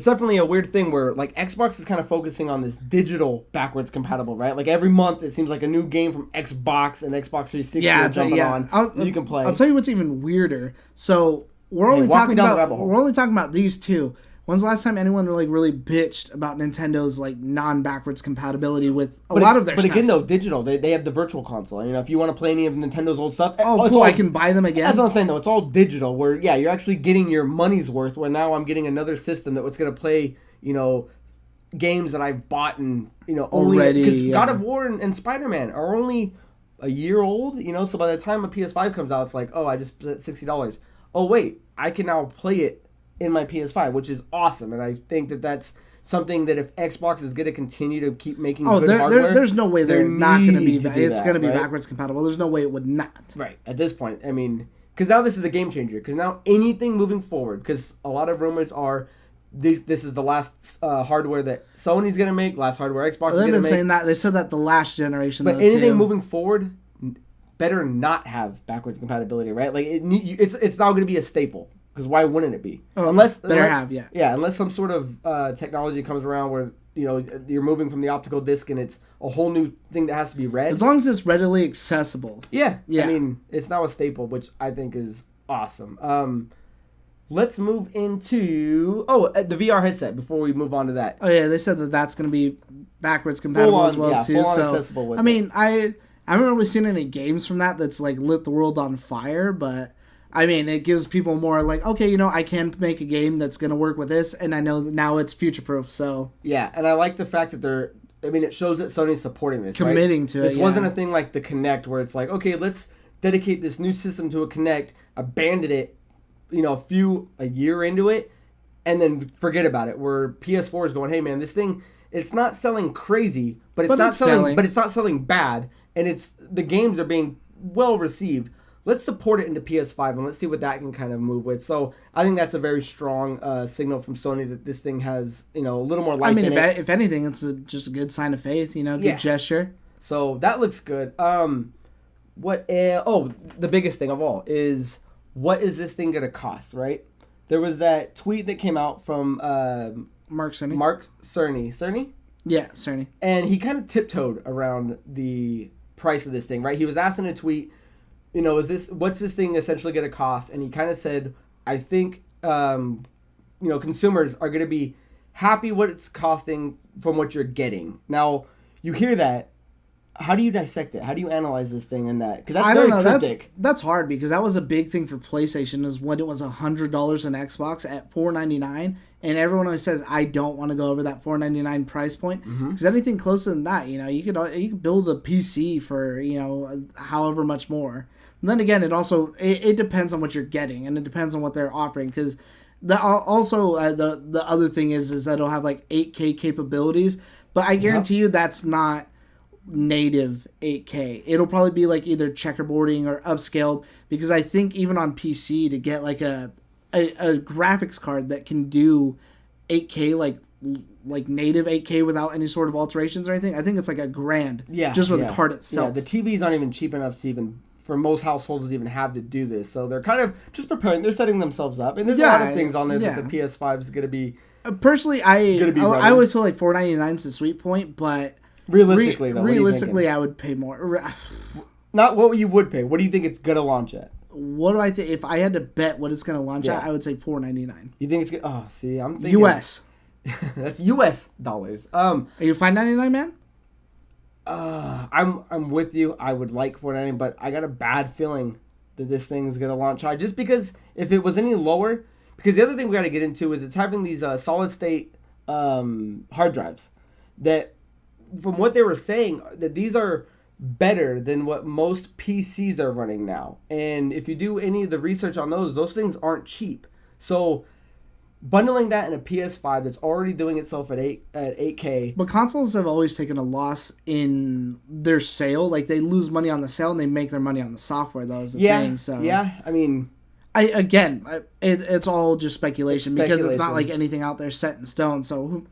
definitely a weird thing where like Xbox is kind of focusing on this digital backwards compatible, right? Like every month it seems like a new game from Xbox and Xbox 360 are jumping on. You can play. I'll tell you what's even weirder. So we're only talking about these two. When's the last time anyone really bitched about Nintendo's like non-backwards compatibility with a lot of their stuff? But again, though, digital, they have the virtual console. You know, if you want to play any of Nintendo's old stuff, cool, I can buy them again. That's what I'm saying, though. It's all digital. Where you're actually getting your money's worth. Where now I'm getting another system that was going to play, games that I've bought and already. Because God of War and Spider-Man are only a year old. So by the time a PS5 comes out, it's like, oh, I just spent $60. Oh wait, I can now play it in my PS5, which is awesome, and I think that that's something that if Xbox is going to continue to keep making good hardware, there's no way they're not going to be. It's going to be backwards compatible. There's no way it would not. Right at this point, I mean, because now this is a game changer. Because now anything moving forward, because a lot of rumors are this is the last hardware that Sony's going to make, last hardware Xbox is going to make. They've been saying that. They said that the last generation. But anything moving forward better not have backwards compatibility, right? Like it's now going to be a staple. Because why wouldn't it be? Unless some sort of technology comes around where you're moving from the optical disc and it's a whole new thing that has to be read. As long as it's readily accessible. Yeah. I mean, it's now a staple, which I think is awesome. Let's move into the VR headset before we move on to that. Oh yeah, they said that's going to be backwards compatible as well too. So accessible with I haven't really seen any games from that's like lit the world on fire, but I mean, it gives people more like, okay, I can make a game that's going to work with this, and I know that now it's future-proof, so. Yeah, and I like the fact that it shows that Sony's supporting this, committing to it, This wasn't a thing like the Kinect, where it's like, okay, let's dedicate this new system to a Kinect, abandon it, a year into it, and then forget about it, where PS4 is going, hey, man, this thing, it's not selling crazy, but it's not selling bad, and the games are being well-received. Let's support it into PS5 and let's see what that can kind of move with. So I think that's a very strong signal from Sony that this thing has, a little more life in it. If anything, it's just a good sign of faith, good gesture. So that looks good. The biggest thing of all is, what is this thing going to cost, right? There was that tweet that came out from Mark Cerny. Cerny? Yeah, Cerny. And he kind of tiptoed around the price of this thing, right? He was asked in a tweet, what's this thing essentially going to cost? And he kind of said, I think, consumers are going to be happy what it's costing from what you're getting. Now, you hear that. How do you dissect it? How do you analyze this thing in that? Because that's very cryptic. That's hard because that was a big thing for PlayStation is when it was $100 in Xbox at $499, and everyone always says I don't want to go over that $499 price point because anything closer than that, you could build a PC for however much more. And then again, it depends on what you're getting and it depends on what they're offering because The other thing is that it'll have like 8K capabilities, but I guarantee you that's not native 8K. It'll probably be like either checkerboarding or upscaled, because I think even on PC to get like a graphics card that can do 8K like native 8K without any sort of alterations or anything, I think it's like $1,000 just for the card itself. Yeah, the TVs aren't even cheap enough to even for most households to even have to do this. So they're kind of just preparing. They're setting themselves up, and there's a lot of things on there that the PS5 is going to be. Personally, I always feel like $499 is the sweet point, but realistically, I would pay more. Not what you would pay. What do you think it's gonna launch at? What do I think? If I had to bet what it's gonna launch at, I would say $499. You think it's gonna? Oh, see, I'm thinking US. That's US dollars. Are you $599, man? I'm with you. I would like $499, but I got a bad feeling that this thing is gonna launch high. Just because if it was any lower, because the other thing we got to get into is it's having these solid state hard drives that, from what they were saying, that these are better than what most PCs are running now. And if you do any of the research on those things aren't cheap. So bundling that in a PS5 that's already doing itself at 8K. But consoles have always taken a loss in their sale. Like, they lose money on the sale and they make their money on the software. That was the thing. So yeah, I mean, it's all just speculation, because it's not like anything out there set in stone. So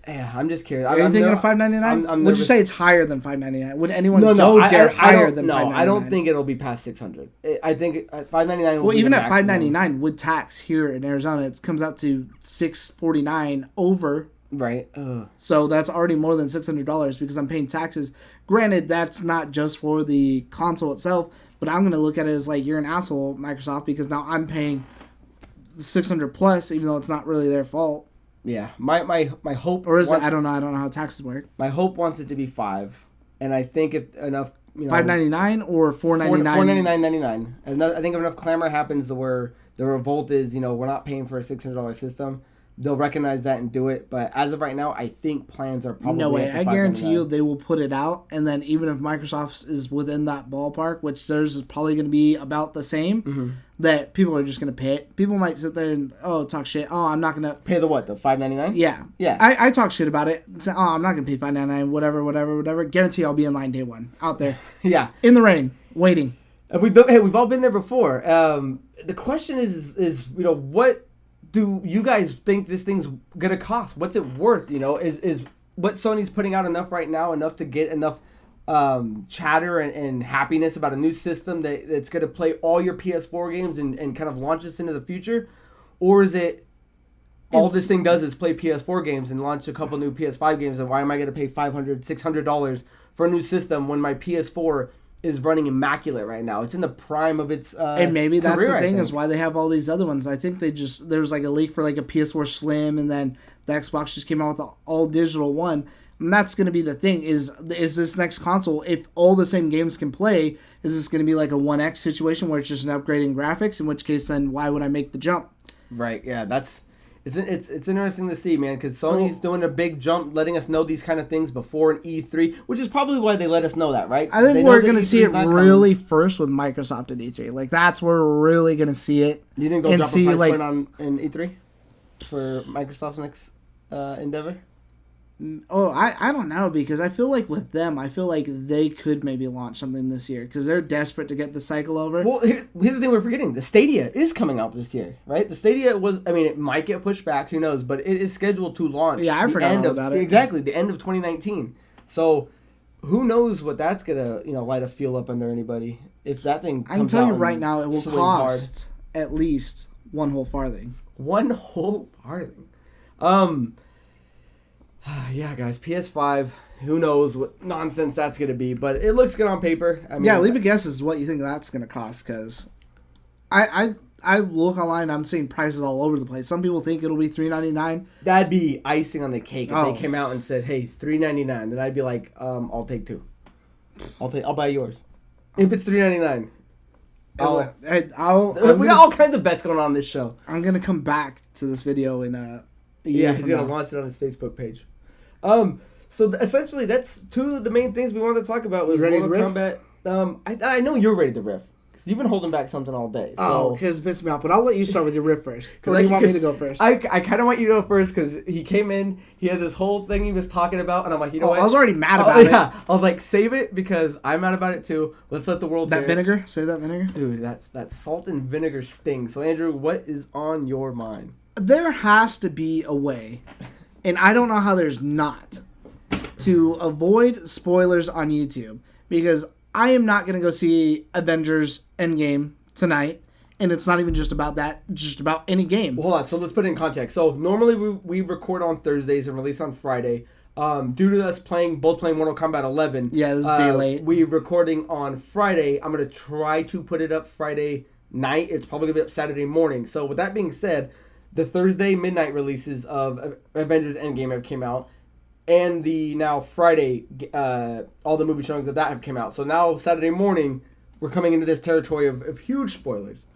yeah, I'm just curious. Are you thinking of $599? Would you say it's higher than $599? Would anyone higher than $599? No, I don't think it'll be past $600. I think $599 will be even the at $599 with tax here in Arizona, it comes out to $649 over. Right. So that's already more than $600 because I'm paying taxes. Granted, that's not just for the console itself, but I'm going to look at it as like, you're an asshole, Microsoft, because now I'm paying $600 plus, even though it's not really their fault. Yeah, my hope, or is it? I don't know how taxes work. My hope wants it to be $5, and I think if enough, $5.99 or $4.99. $4.99.99, and I think if enough clamor happens to where the revolt is, we're not paying for a $600 system, they'll recognize that and do it. But as of right now, I think plans are probably no way. I guarantee you they will put it out, and then even if Microsoft is within that ballpark, which theirs is probably going to be about the same, that people are just going to pay it. People might sit there and talk shit. Oh, I'm not going to pay the what? The $5.99? Yeah. I talk shit about it. Say, I'm not going to pay $5.99. Whatever. Guarantee I'll be in line day one out there. Yeah. In the rain, waiting. And we've all been there before. The question is what do you guys think this thing's gonna cost? What's it worth? Is what Sony's putting out enough right now, enough to get enough chatter and happiness about a new system that's gonna play all your PS4 games and kind of launch us into the future? Or is it all this thing does is play PS4 games and launch a couple new PS5 games, and why am I gonna pay $500, $600 for a new system when my PS4 is running immaculate right now? It's in the prime of its and maybe that's career, the thing is why they have all these other ones. I think there's like a leak for like a PS4 Slim, and then the Xbox just came out with the all digital one, and that's going to be the thing. Is this next console, if all the same games can play, is this going to be like a 1X situation where it's just an upgrade in graphics? In which case, then why would I make the jump? Right. Yeah. It's interesting to see, man, because Sony's doing a big jump, letting us know these kind of things before an E3, which is probably why they let us know that, right? I think we're going to see it really first with Microsoft at E3. Like, that's where we're really going to see it. Do you think they'll drop a price point on in E3 for Microsoft's next endeavor? Oh, I don't know, because I feel like with them, they could maybe launch something this year because they're desperate to get the cycle over. Well, here's the thing we're forgetting. The Stadia is coming out this year, right? The Stadia it might get pushed back, who knows, but it is scheduled to launch. Yeah, I forgot about it. Exactly, the end of 2019. So who knows what that's going to, light a feel up under anybody. If that thing comes out, I can tell you right now, it will cost at least one whole farthing. One whole farthing. Yeah, guys, PS5, who knows what nonsense that's going to be, but it looks good on paper. Leave a guess as to what you think that's going to cost, because I look online, I'm seeing prices all over the place. Some people think it'll be $399. That'd be icing on the cake if they came out and said, hey, $399. Then I'd be like, I'll take two. I'll buy yours. If it's $399. We got all kinds of bets going on this show. I'm going to come back to this video in a year. He's going to launch it on his Facebook page. So essentially, that's two of the main things we wanted to talk about. Was ready to riff? Kombat. I know you're ready to riff. Because you've been holding back something all day. Oh, because it pissed me off. But I'll let you start with your riff first. Or do you want me to go first? I kind of want you to go first because he came in, he had this whole thing he was talking about, and I'm like, you know what? I was already mad about it. Yeah, I was like, save it because I'm mad about it too. Let's let the world That vinegar? Say that vinegar? Dude, that salt and vinegar stings. So, Andrew, what is on your mind? There has to be a way, and I don't know how there's not, to avoid spoilers on YouTube. Because I am not going to go see Avengers Endgame tonight. And it's not even just about that, just about any game. Well, hold on. So let's put it in context. So normally we record on Thursdays and release on Friday. Due to us both playing Mortal Kombat 11. Yeah, this is day late. We're recording on Friday. I'm going to try to put it up Friday night. It's probably going to be up Saturday morning. So with that being said, the Thursday midnight releases of Avengers Endgame have came out. And the now Friday, all the movie showings of that have come out. So now Saturday morning, we're coming into this territory of huge spoilers.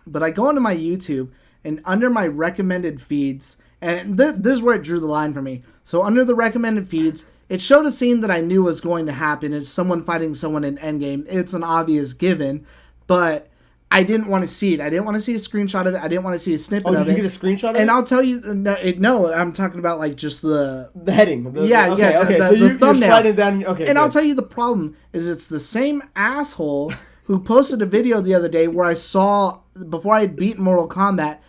But I go into my YouTube, and under my recommended feeds, and this is where it drew the line for me. So under the recommended feeds, it showed a scene that I knew was going to happen. It's someone fighting someone in Endgame. It's an obvious given, but I didn't want to see it. I didn't want to see a screenshot of it. I didn't want to see a snippet of it. Oh, did you get a screenshot of it? And I'll tell you, no, I'm talking about like just the heading. Okay. So you're sliding down. Okay, and I'll tell you the problem is it's the same asshole who posted a video the other day where I saw, before I had beaten Mortal Kombat,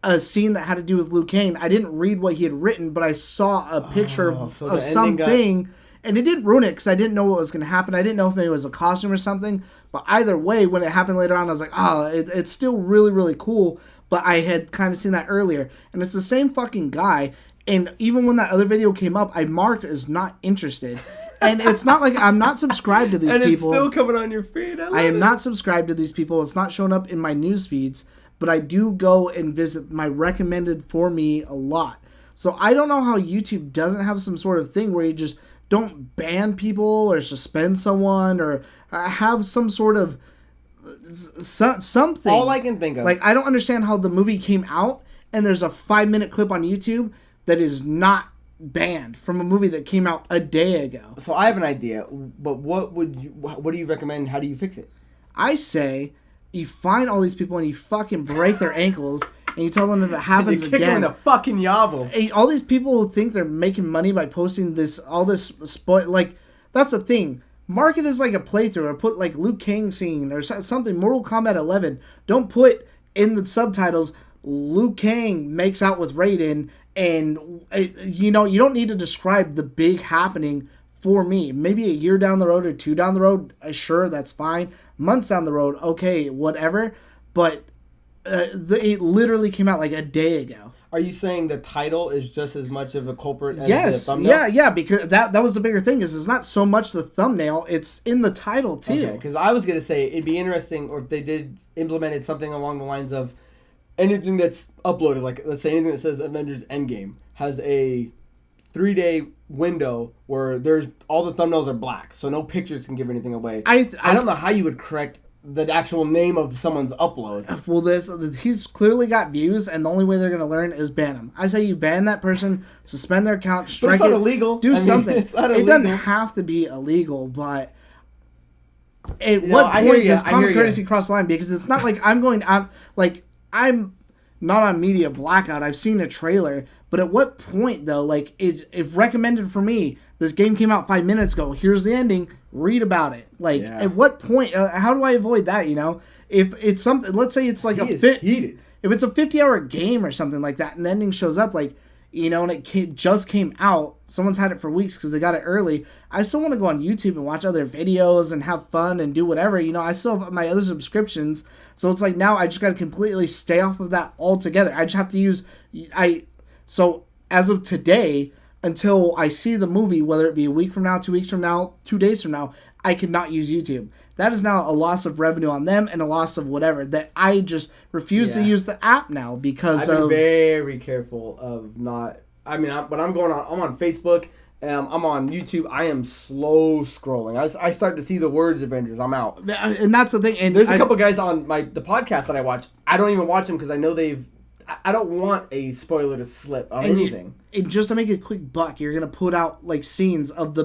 a scene that had to do with Liu Kang. I didn't read what he had written, but I saw a picture of something, and it didn't ruin it because I didn't know what was going to happen. I didn't know if maybe it was a costume or something, but either way, when it happened later on, I was like, it's still really, really cool, but I had kind of seen that earlier, and it's the same fucking guy, and even when that other video came up, I marked as not interested. And it's not like I'm not subscribed to these people. And it's still coming on your feed. I am not subscribed to these people. It's not showing up in my news feeds, but I do go and visit my recommended for me a lot. So I don't know how YouTube doesn't have some sort of thing where you just don't ban people or suspend someone or have some sort of something. All I can think of. Like, I don't understand how the movie came out and there's a 5-minute clip on YouTube that is not banned from a movie that came out a day ago. So I have an idea, but what do you recommend? How do you fix it? I say you find all these people and you fucking break their ankles and you tell them if it happens again. You kick them in the fucking yavel. All these people who think they're making money by posting all this spoil, like, that's the thing. Mark it as like a playthrough or put like Liu Kang scene or something, Mortal Kombat 11. Don't put in the subtitles Liu Kang makes out with Raiden. And, you don't need to describe the big happening for me. Maybe a year down the road or 2 down the road, sure, that's fine. Months down the road, okay, whatever. But it literally came out like a day ago. Are you saying the title is just as much of a culprit as the thumbnail? Yeah, because that was the bigger thing. Is it's not so much the thumbnail, it's in the title, too. Okay, because I was going to say it'd be interesting, or if they did implemented something along the lines of anything that's uploaded, like let's say anything that says Avengers Endgame has a 3-day window where there's all the thumbnails are black, so no pictures can give anything away. I don't know how you would correct the actual name of someone's upload. Well, he's clearly got views, and the only way they're going to learn is ban him. I say you ban that person, suspend their account, strike but it's not illegal. Do something. It's not illegal. It doesn't have to be illegal, but at what point does common courtesy cross the line? Because it's not like I'm going out, like, I'm not on media blackout. I've seen a trailer, but at what point though? Like, it's recommended for me. This game came out 5 minutes ago. Here's the ending. Read about it. Like, at what point? How do I avoid that? If it's something, let's say it's like if it's a 50-hour game or something like that, and the ending shows up, like, and it just came out. Someone's had it for weeks because they got it early. I still want to go on YouTube and watch other videos and have fun and do whatever. I still have my other subscriptions. So it's like now I just got to completely stay off of that altogether. I just have to use... So as of today, until I see the movie, whether it be a week from now, 2 weeks from now, 2 days from now, I cannot use YouTube. That is now a loss of revenue on them and a loss of whatever. That I just refuse to use the app now because I've been very careful of not... when I'm going on... I'm on Facebook, I'm on YouTube. I am slow scrolling. I start to see the words Avengers. I'm out. And that's the thing. And there's a couple guys on the podcast that I watch. I don't even watch them because I know I don't want a spoiler to slip on anything. And just to make a quick buck, you're going to put out like scenes of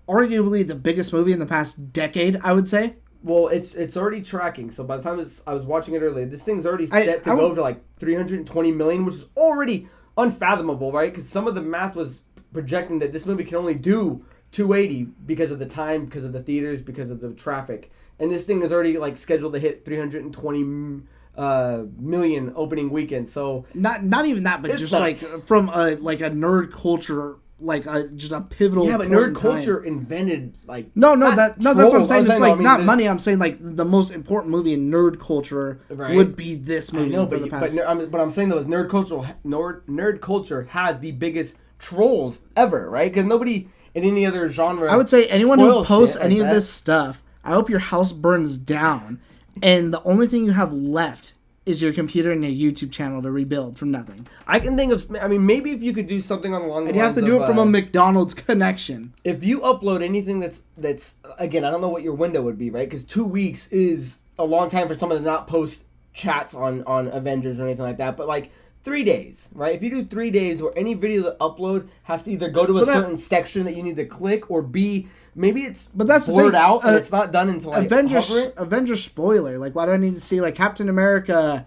arguably the biggest movie in the past decade, I would say. Well, it's already tracking. So by the time I was watching it earlier, this thing's already set to go to like 320 million, which is already unfathomable, right? Because some of the math was projecting that this movie can only do 280 because of the time, because of the theaters, because of the traffic, and this thing is already like scheduled to hit 320 million opening weekend. So not even that, but just nuts. Like from a nerd culture. Like just a pivotal. Yeah, but nerd culture invented like that's what I'm saying. It's like not money. I'm saying like the most important movie in nerd culture would be this movie. I know, but I'm saying though is nerd culture has the biggest trolls ever, right? Because nobody in any other genre. I would say anyone who posts any of this stuff, I hope your house burns down, and the only thing you have left is your computer and your YouTube channel to rebuild from nothing. I can think of, maybe if you could do something along the lines of... you have to do it from a McDonald's connection. If you upload anything that's again, I don't know what your window would be, right? Because 2 weeks is a long time for someone to not post chats on Avengers or anything like that, but like 3 days, right? If you do 3 days where any video that upload has to either go to a certain section that you need to click, or B... Maybe it's blurred out and it's not done until like Avengers spoiler. Like, why do I need to see like Captain America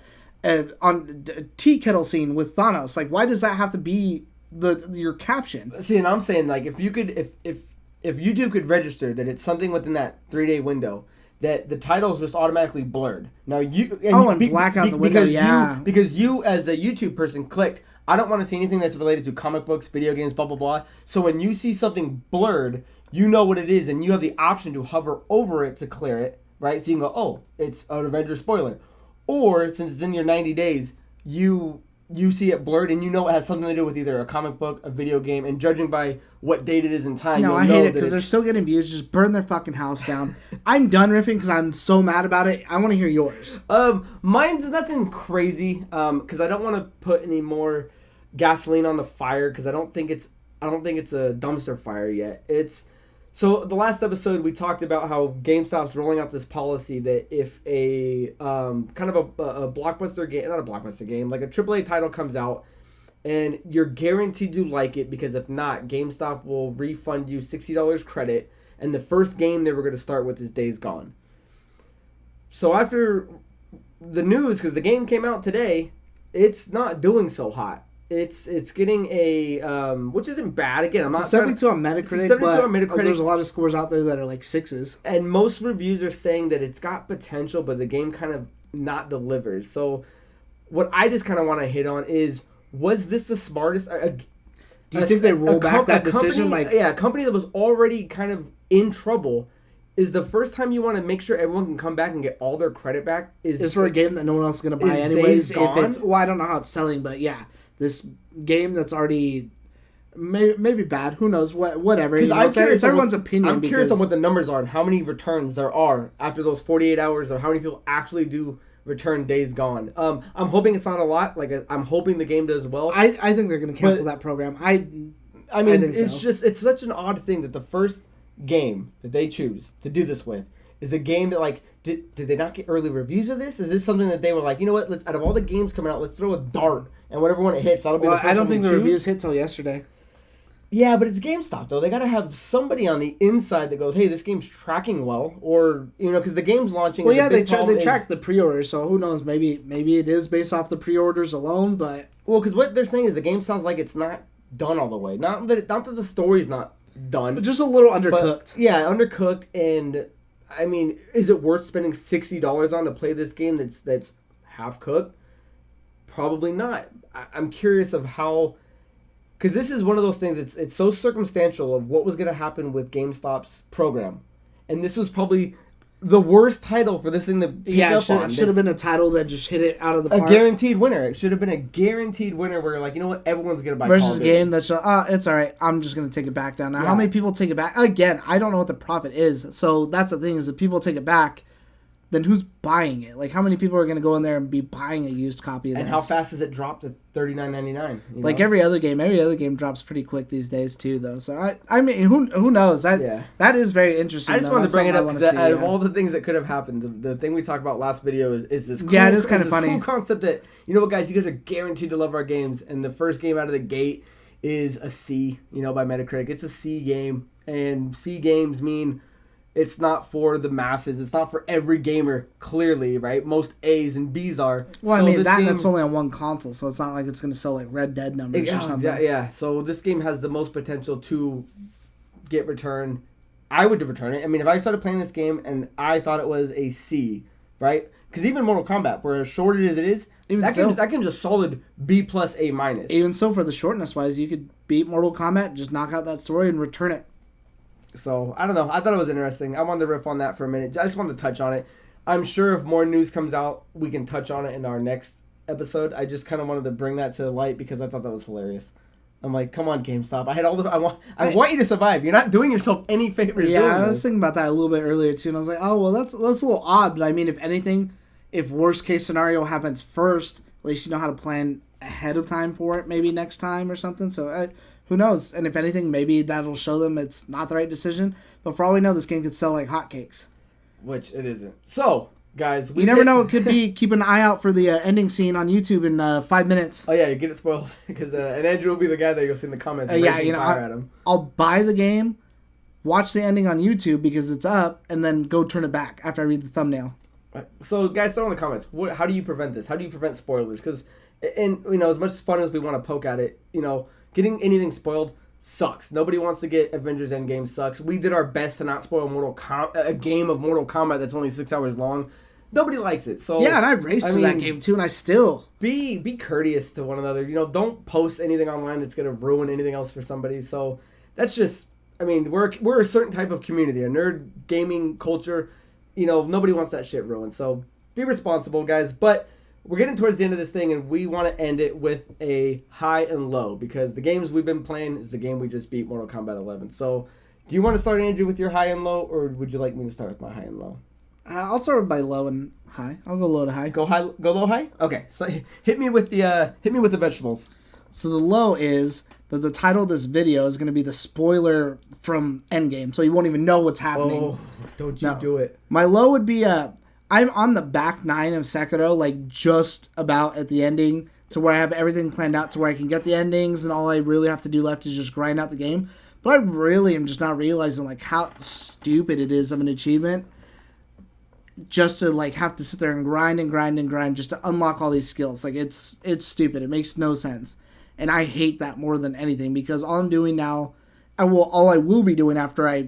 on tea kettle scene with Thanos? Like, why does that have to be your caption? See, and I'm saying like if you could, if YouTube could register that it's something within that 3 day window, that the title is just automatically blurred. Now black out the window. Because you as a YouTube person clicked, I don't want to see anything that's related to comic books, video games, blah blah blah. So when you see something blurred, you know what it is, and you have the option to hover over it to clear it, right? So you can go, oh, it's an Avengers spoiler. Or, since it's in your 90 days, you see it blurred, and you know it has something to do with either a comic book, a video game, and judging by what date it is in time, I hate it, because they're still getting views. Just burn their fucking house down. I'm done riffing, because I'm so mad about it. I want to hear yours. Mine's nothing crazy, because I don't want to put any more gasoline on the fire, because I don't think it's a dumpster fire yet. So the last episode we talked about how GameStop's rolling out this policy that if a kind of a blockbuster game, not a blockbuster game, like a AAA title comes out, and you're guaranteed to like it, because if not, GameStop will refund you $60 credit, and the first game they were going to start with is Days Gone. So after the news, because the game came out today, it's not doing so hot. It's getting a which isn't bad. Again, I'm not 72 on Metacritic, but there's a lot of scores out there that are like 6s. And most reviews are saying that it's got potential, but the game kind of not delivers. So what I just kind of want to hit on is, was this the smartest? Do you think they roll back that decision? A company that was already kind of in trouble. Is the first time you want to make sure everyone can come back and get all their credit back? Is for a game that no one else is going to buy anyways. I don't know how it's selling, but yeah. This game that's already maybe bad. Who knows? Whatever. It's everyone's opinion. I'm curious on what the numbers are and how many returns there are after those 48 hours, or how many people actually do return Days Gone. I'm hoping it's not a lot. Like, I'm hoping the game does well. I think they're going to cancel that program. I mean, it's such an odd thing that the first game that they choose to do this with is a game that, like, did they not get early reviews of this? Is this something that they were like, you know what? Let's, out of all the games coming out, let's throw a dart, and whatever one it hits, that'll be the first one. I don't think the reviews hit till yesterday. Yeah, but it's GameStop, though. They got to have somebody on the inside that goes, hey, this game's tracking well. Or, because the game's launching. Well, yeah, they track the pre-orders, so who knows? Maybe it is based off the pre-orders alone, but... Well, because what they're saying is the game sounds like it's not done all the way. Not that the story's not done. But just a little undercooked. Undercooked, and... I mean, is it worth spending $60 on to play this game that's half cooked? Probably not. I'm curious of how, because this is one of those things. It's so circumstantial of what was going to happen with GameStop's program, and this was probably the worst title for this thing to pick up on. It should have been a title that just hit it out of the park. A guaranteed winner. It should have been a guaranteed winner where you're like, you know what, everyone's going to buy versus a game that's it's all right. I'm just going to take it back down. Now, how many people take it back? Again, I don't know what the profit is. So that's the thing, is if people take it back, then who's buying it? Like, how many people are going to go in there and be buying a used copy of this? And how fast does it drop to $39.99? Like every other game drops pretty quick these days too, though. So I mean, who knows? That is very interesting. I just wanted to bring it up because out of all the things that could have happened, the thing we talked about last video is this. Cool, it is kind of funny. Cool concept that, you know what, guys, you guys are guaranteed to love our games, and the first game out of the gate is a C. By Metacritic, it's a C game, and C games mean It's not for the masses. It's not for every gamer, clearly, right? Most A's and B's are. Well, so I mean, that's only on one console, so it's not like it's going to sell like Red Dead numbers or something. Yeah, so this game has the most potential to get returned. I would return it. I mean, if I started playing this game and I thought it was a C, right? Because even Mortal Kombat, for as short as it is, that game's a solid B plus A minus. Even so, for the shortness wise, you could beat Mortal Kombat, just knock out that story and return it. So, I don't know. I thought it was interesting. I wanted to riff on that for a minute. I just wanted to touch on it. I'm sure if more news comes out, we can touch on it in our next episode. I just kind of wanted to bring that to light because I thought that was hilarious. I'm like, come on, GameStop. I want you to survive. You're not doing yourself any favors. Yeah, I was thinking about that a little bit earlier too, and I was like, oh well, that's a little odd. But I mean, if anything, if worst case scenario happens first, at least you know how to plan ahead of time for it. Maybe next time or something. So who knows? And if anything, maybe that'll show them it's not the right decision. But for all we know, this game could sell like hotcakes. Which it isn't. So, guys, you never know. It could be. Keep an eye out for the ending scene on YouTube in 5 minutes. Oh yeah, you get it spoiled because and Andrew will be the guy that you'll see in the comments. Yeah, you know, I'll buy the game, watch the ending on YouTube because it's up, and then go turn it back after I read the thumbnail. So, guys, throw in the comments. How do you prevent this? How do you prevent spoilers? Because, and you know, as much fun as we want to poke at it, you know, getting anything spoiled sucks. Nobody wants to get Avengers Endgame sucks. We did our best to not spoil a game of Mortal Kombat that's only 6 hours long. Nobody likes it. So yeah, and I raced through that game too, and I still be courteous to one another. You know, don't post anything online that's gonna ruin anything else for somebody. So that's just, I mean, we're a certain type of community, a nerd gaming culture. You know, nobody wants that shit ruined. So be responsible, guys. But we're getting towards the end of this thing, and we want to end it with a high and low because the games we've been playing is the game we just beat, Mortal Kombat 11. So, do you want to start, Andrew, with your high and low, or would you like me to start with my high and low? I'll start with my low and high. I'll go low to high. Go low, high. Okay, so hit me with the vegetables. So the low is that the title of this video is going to be the spoiler from Endgame, so you won't even know what's happening. Oh, don't you do it. My low would be I'm on the back 9 of Sekiro, like just about at the ending to where I have everything planned out to where I can get the endings and all I really have to do left is just grind out the game. But I really am just not realizing like how stupid it is of an achievement just to like have to sit there and grind just to unlock all these skills. Like it's stupid. It makes no sense. And I hate that more than anything because all I'm doing now, all I will be doing after I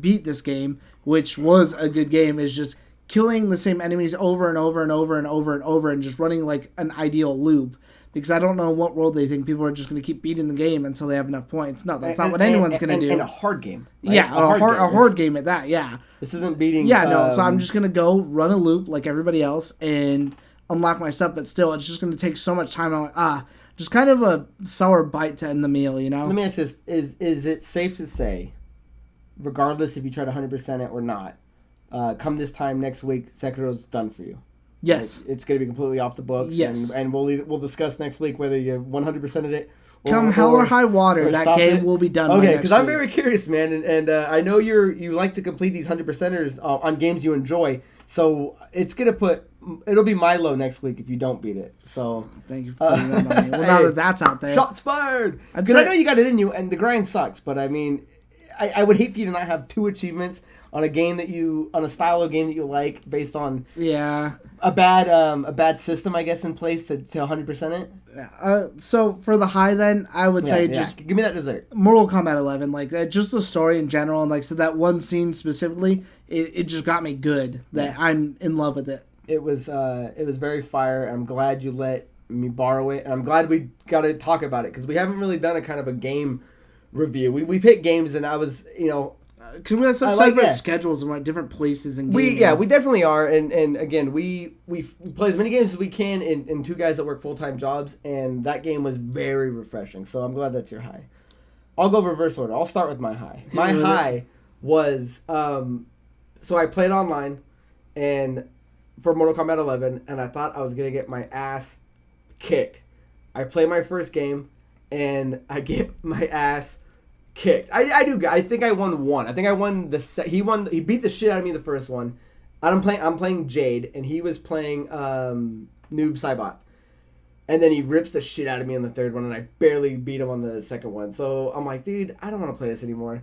beat this game, which was a good game, is just killing the same enemies over and over and over and over and over and just running like an ideal loop. Because I don't know in what world they think people are just going to keep beating the game until they have enough points. No, that's not what anyone's going to do. And a hard game. Right? Yeah, a hard game at that, yeah. This isn't beating... Yeah, no, so I'm just going to go run a loop like everybody else and unlock my stuff, but still, it's just going to take so much time. I'm like, just kind of a sour bite to end the meal, you know? Let me ask this. Is it safe to say, regardless if you try to 100% it or not, come this time next week, Sekiro's done for you? Yes. It's going to be completely off the books. Yes. And we'll discuss next week whether you 100%ed it. Come hell or high water, that game will be done. Okay, because I'm very curious, man, and I know you like to complete these 100%ers on games you enjoy. So it'll be my low next week if you don't beat it. So thank you for putting that on me. Well, now that that's out there, shots fired. Because I know you got it in you, and the grind sucks. But I mean, I would hate for you to not have 2 achievements on a style of game that you like based on a bad system, I guess, in place to 100% it. So for the high, then I would say just give me that dessert. Mortal Kombat 11, like just the story in general, and like so that one scene specifically, it just got me good. That I'm in love with it. It was very fire. I'm glad you let me borrow it, and I'm glad we got to talk about it because we haven't really done a kind of a game review. We picked games, and I was because we have such separate schedules and we're at different places and we definitely are, and again we play as many games as we can in 2 guys that work full-time jobs, and that game was very refreshing. So I'm glad that's your high. I'll go reverse order. I'll start with my high. My high was so I played online and for Mortal Kombat 11, and I thought I was gonna get my ass kicked. I play my first game and I get my ass kicked. I think I won 1. I think I won he beat the shit out of me the first one. I'm playing Jade, and he was playing Noob Saibot. And then he rips the shit out of me in the third one, and I barely beat him on the second one. So I'm like, dude, I don't want to play this anymore.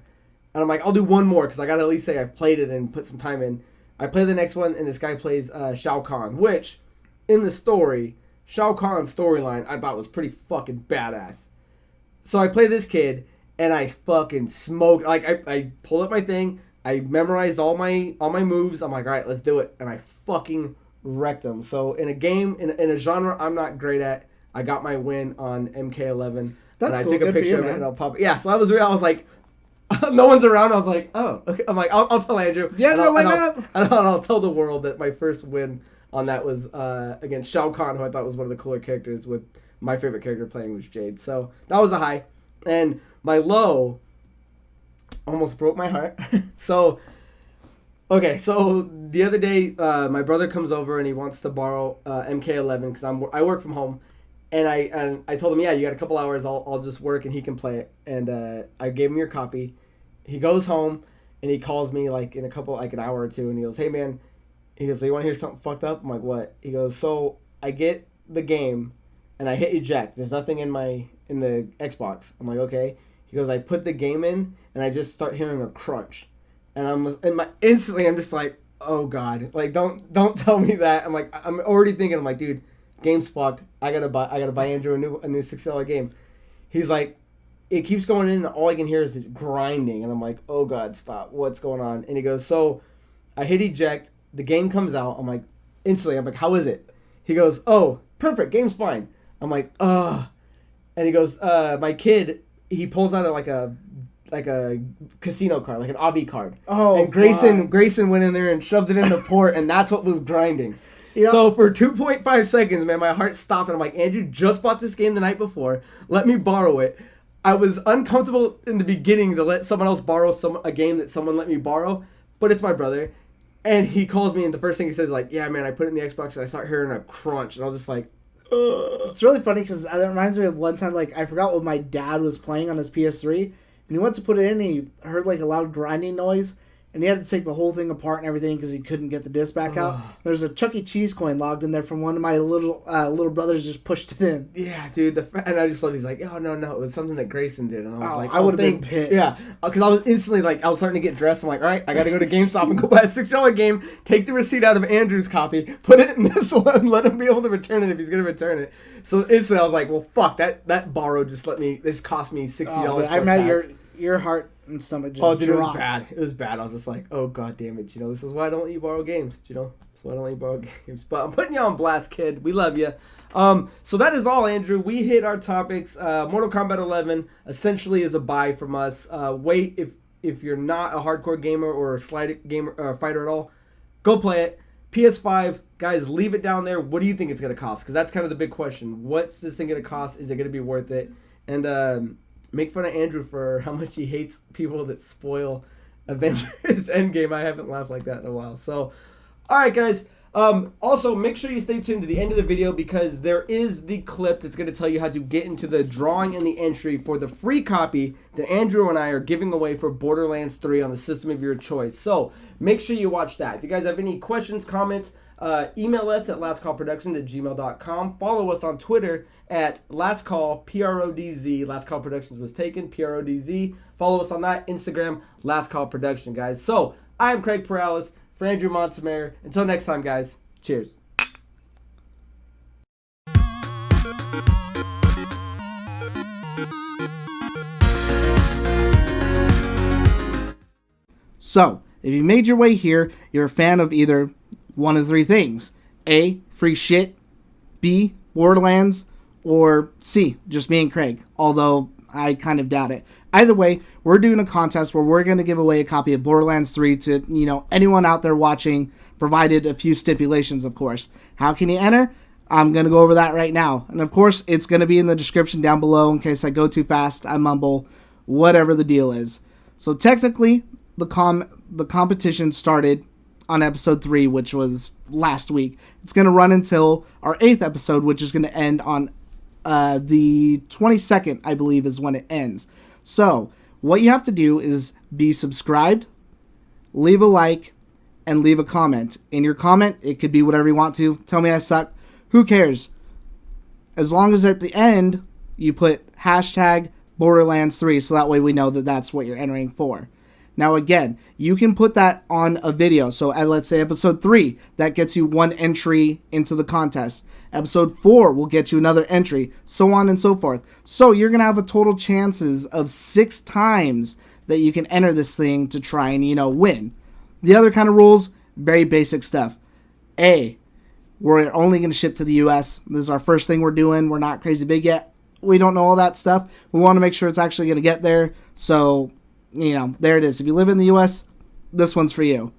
And I'm like, I'll do one more because I got to at least say I've played it and put some time in. I play the next one, and this guy plays Shao Kahn, which, in the story, Shao Kahn's storyline I thought was pretty fucking badass. So I play this kid, and I fucking smoke. Like, I pull up my thing, I memorized all my moves. I'm like, all right, let's do it. And I fucking wrecked them. So in a game, in a genre I'm not great at, I got my win on MK11. That's and cool. I took a Good for picture you, of it man. and I'll pop it. Yeah, so I was like, no one's around. I was like, oh, okay. I'm like, I'll tell Andrew. Yeah, and no, why not? And I'll tell the world that my first win on that was against Shao Kahn, who I thought was one of the cooler characters, with my favorite character playing was Jade. So that was a high. And my low almost broke my heart. So the other day, my brother comes over and he wants to borrow MK11 because I work from home. And I told him, yeah, you got a couple hours, I'll just work and he can play it. And I gave him your copy. He goes home and he calls me like in an hour or two, and he goes, hey man, he goes, so you want to hear something fucked up? I'm like, what? He goes, so I get the game and I hit eject. There's nothing in the Xbox. I'm like, okay. He goes, I put the game in and I just start hearing a crunch. And instantly I'm just like, oh god, like don't tell me that. I'm like, I'm already thinking, I'm like, dude, game's fucked. I gotta buy Andrew a new $6 game. He's like, it keeps going in and all I can hear is grinding, and I'm like, oh god, stop, what's going on? And he goes, so I hit eject, the game comes out. I'm like, instantly, I'm like, how is it? He goes, oh, perfect, game's fine. I'm like, ugh. And he goes, my kid, he pulls out like a casino card, like an Avi card. Oh, and Grayson went in there and shoved it in the port, and that's what was grinding. Yep. So for 2.5 seconds, man, my heart stopped, and I'm like, Andrew just bought this game the night before. Let me borrow it. I was uncomfortable in the beginning to let someone else borrow a game that someone let me borrow, but it's my brother. And he calls me, and the first thing he says is like, yeah, man, I put it in the Xbox, and I start hearing a crunch, and I was just like, ugh. It's really funny because it reminds me of one time, like, I forgot what my dad was playing on his PS3, and he went to put it in, and he heard, like, a loud grinding noise, and he had to take the whole thing apart and everything because he couldn't get the disc back out. There's a Chuck E. Cheese coin logged in there from one of my little brothers, just pushed it in. Yeah, dude. And I just love. He's like, oh no, it was something that Grayson did, and I was like, I would have been pissed. Yeah, because I was instantly like, I was starting to get dressed. I'm like, all right, I got to go to GameStop and go buy a $6 game. Take the receipt out of Andrew's copy, put it in this one, let him be able to return it if he's gonna return it. So instantly, I was like, well, fuck that borrow just cost me $60. I met your heart and stomach just dropped. It was bad. It was bad. I was just like, oh god damn it. This is why I don't let you borrow games. That's why I don't let you borrow games. But I'm putting you on blast, kid. We love you. So that is all, Andrew. We hit our topics. Mortal Kombat 11 essentially is a buy from us. Wait, if you're not a hardcore gamer or a slight gamer or fighter at all, go play it. PS5, guys, leave it down there. What do you think it's going to cost? Because that's kind of the big question. What's this thing going to cost? Is it going to be worth it? And make fun of Andrew for how much he hates people that spoil Avengers Endgame. I haven't laughed like that in a while. So, all right, guys. Also, make sure you stay tuned to the end of the video because there is the clip that's going to tell you how to get into the drawing and the entry for the free copy that Andrew and I are giving away for Borderlands 3 on the system of your choice. So, make sure you watch that. If you guys have any questions, comments, email us at lastcallproductions@gmail.com. Follow us on Twitter at lastcall, PRODZ. Last Call Productions was taken, PRODZ. Follow us on that. Instagram, Last Call Production, guys. So, I am Craig Perales for Andrew Montemayor. Until next time, guys. Cheers. So, if you made your way here, you're a fan of either one of three things. A, free shit. B, Borderlands. Or C, just me and Craig. Although, I kind of doubt it. Either way, we're doing a contest where we're going to give away a copy of Borderlands 3 to, anyone out there watching, provided a few stipulations, of course. How can you enter? I'm going to go over that right now. And, of course, it's going to be in the description down below in case I go too fast, I mumble, whatever the deal is. So, technically, the competition started on episode 3, which was last week. It's going to run until our 8th episode, which is going to end on the 22nd, I believe, is when it ends. So, what you have to do is be subscribed, leave a like, and leave a comment. In your comment, it could be whatever you want to. Tell me I suck. Who cares? As long as at the end, you put hashtag Borderlands 3, so that way we know that that's what you're entering for. Now, again, you can put that on a video. So at, let's say, episode 3, that gets you 1 entry into the contest. Episode 4 will get you another entry, so on and so forth. So you're going to have a total chances of 6 times that you can enter this thing to try and, win. The other kind of rules, very basic stuff. A, we're only going to ship to the US. This is our first thing we're doing. We're not crazy big yet. We don't know all that stuff. We want to make sure it's actually going to get there. So, there it is. If you live in the US, this one's for you.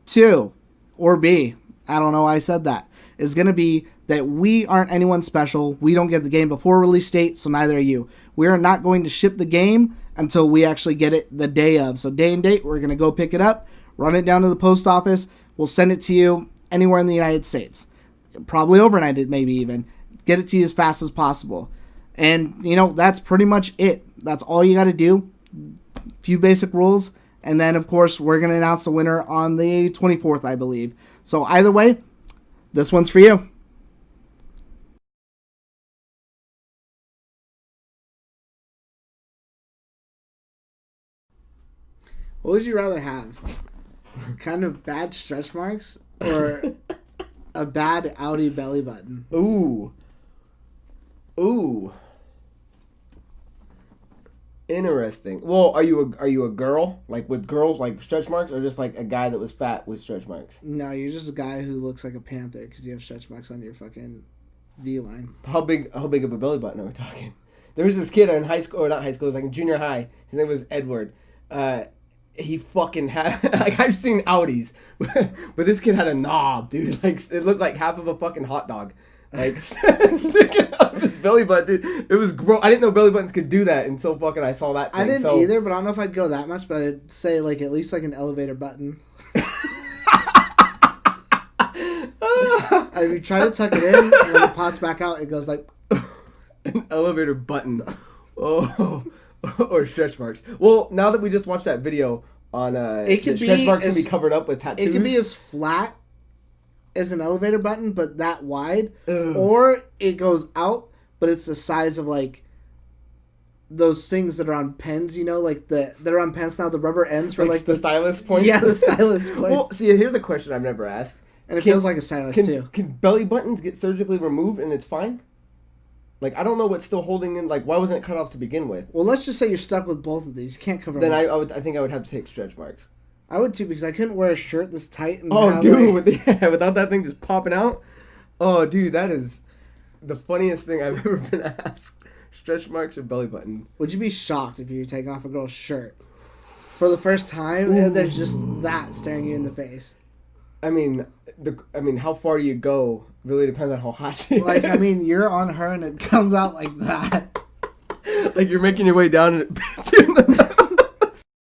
2, or B, I don't know why I said that, is going to be that we aren't anyone special. We don't get the game before release date, so neither are you. We are not going to ship the game until we actually get it the day of. So day and date, we're going to go pick it up, run it down to the post office. We'll send it to you anywhere in the United States. Probably overnight it, maybe even. Get it to you as fast as possible. And, that's pretty much it. That's all you got to do. Few basic rules. And then, of course, we're going to announce the winner on the 24th, I believe. So either way, this one's for you. What would you rather have? Kind of bad stretch marks or a bad outie belly button? Ooh. Interesting. Well, are you a girl? Like with girls like stretch marks, or just like a guy that was fat with stretch marks? No, you're just a guy who looks like a panther because you have stretch marks on your fucking V-line. How big of a belly button are we talking? There was this kid in high school, or not high school, it was like in junior high. His name was Edward. He fucking had, like, I've seen outies, but this kid had a knob, dude. Like, it looked like half of a fucking hot dog. Like, sticking out of his belly button, dude. It was gross. I didn't know belly buttons could do that until fucking I saw that thing. I didn't either, but I don't know if I'd go that much, but I'd say, like, at least, like, an elevator button. If you try to tuck it in, and when it pops back out, it goes like... An elevator button. Oh, or stretch marks. Well, now that we just watched that video on stretch marks can be covered up with tattoos. It can be as flat as an elevator button, but that wide. Ugh. Or it goes out, but it's the size of, like, those things that are on pens, like that are on pens now, the rubber ends for, like the stylus points? Yeah, the stylus points. Well, see, here's a question I've never asked. And it feels like a stylus, too. Can belly buttons get surgically removed and it's fine? Like, I don't know what's still holding in. Like, why wasn't it cut off to begin with? Well, let's just say you're stuck with both of these. You can't cover them. Then I think I would have to take stretch marks. I would, too, because I couldn't wear a shirt this tight. And without that thing just popping out. Oh, dude, that is the funniest thing I've ever been asked. Stretch marks or belly button. Would you be shocked if you were taking off a girl's shirt for the first time and there's just that staring you in the face? I mean, how far do you go? Really depends on how hot she is. Like, I mean, you're on her and it comes out like that. Like you're making your way down and it bits you in the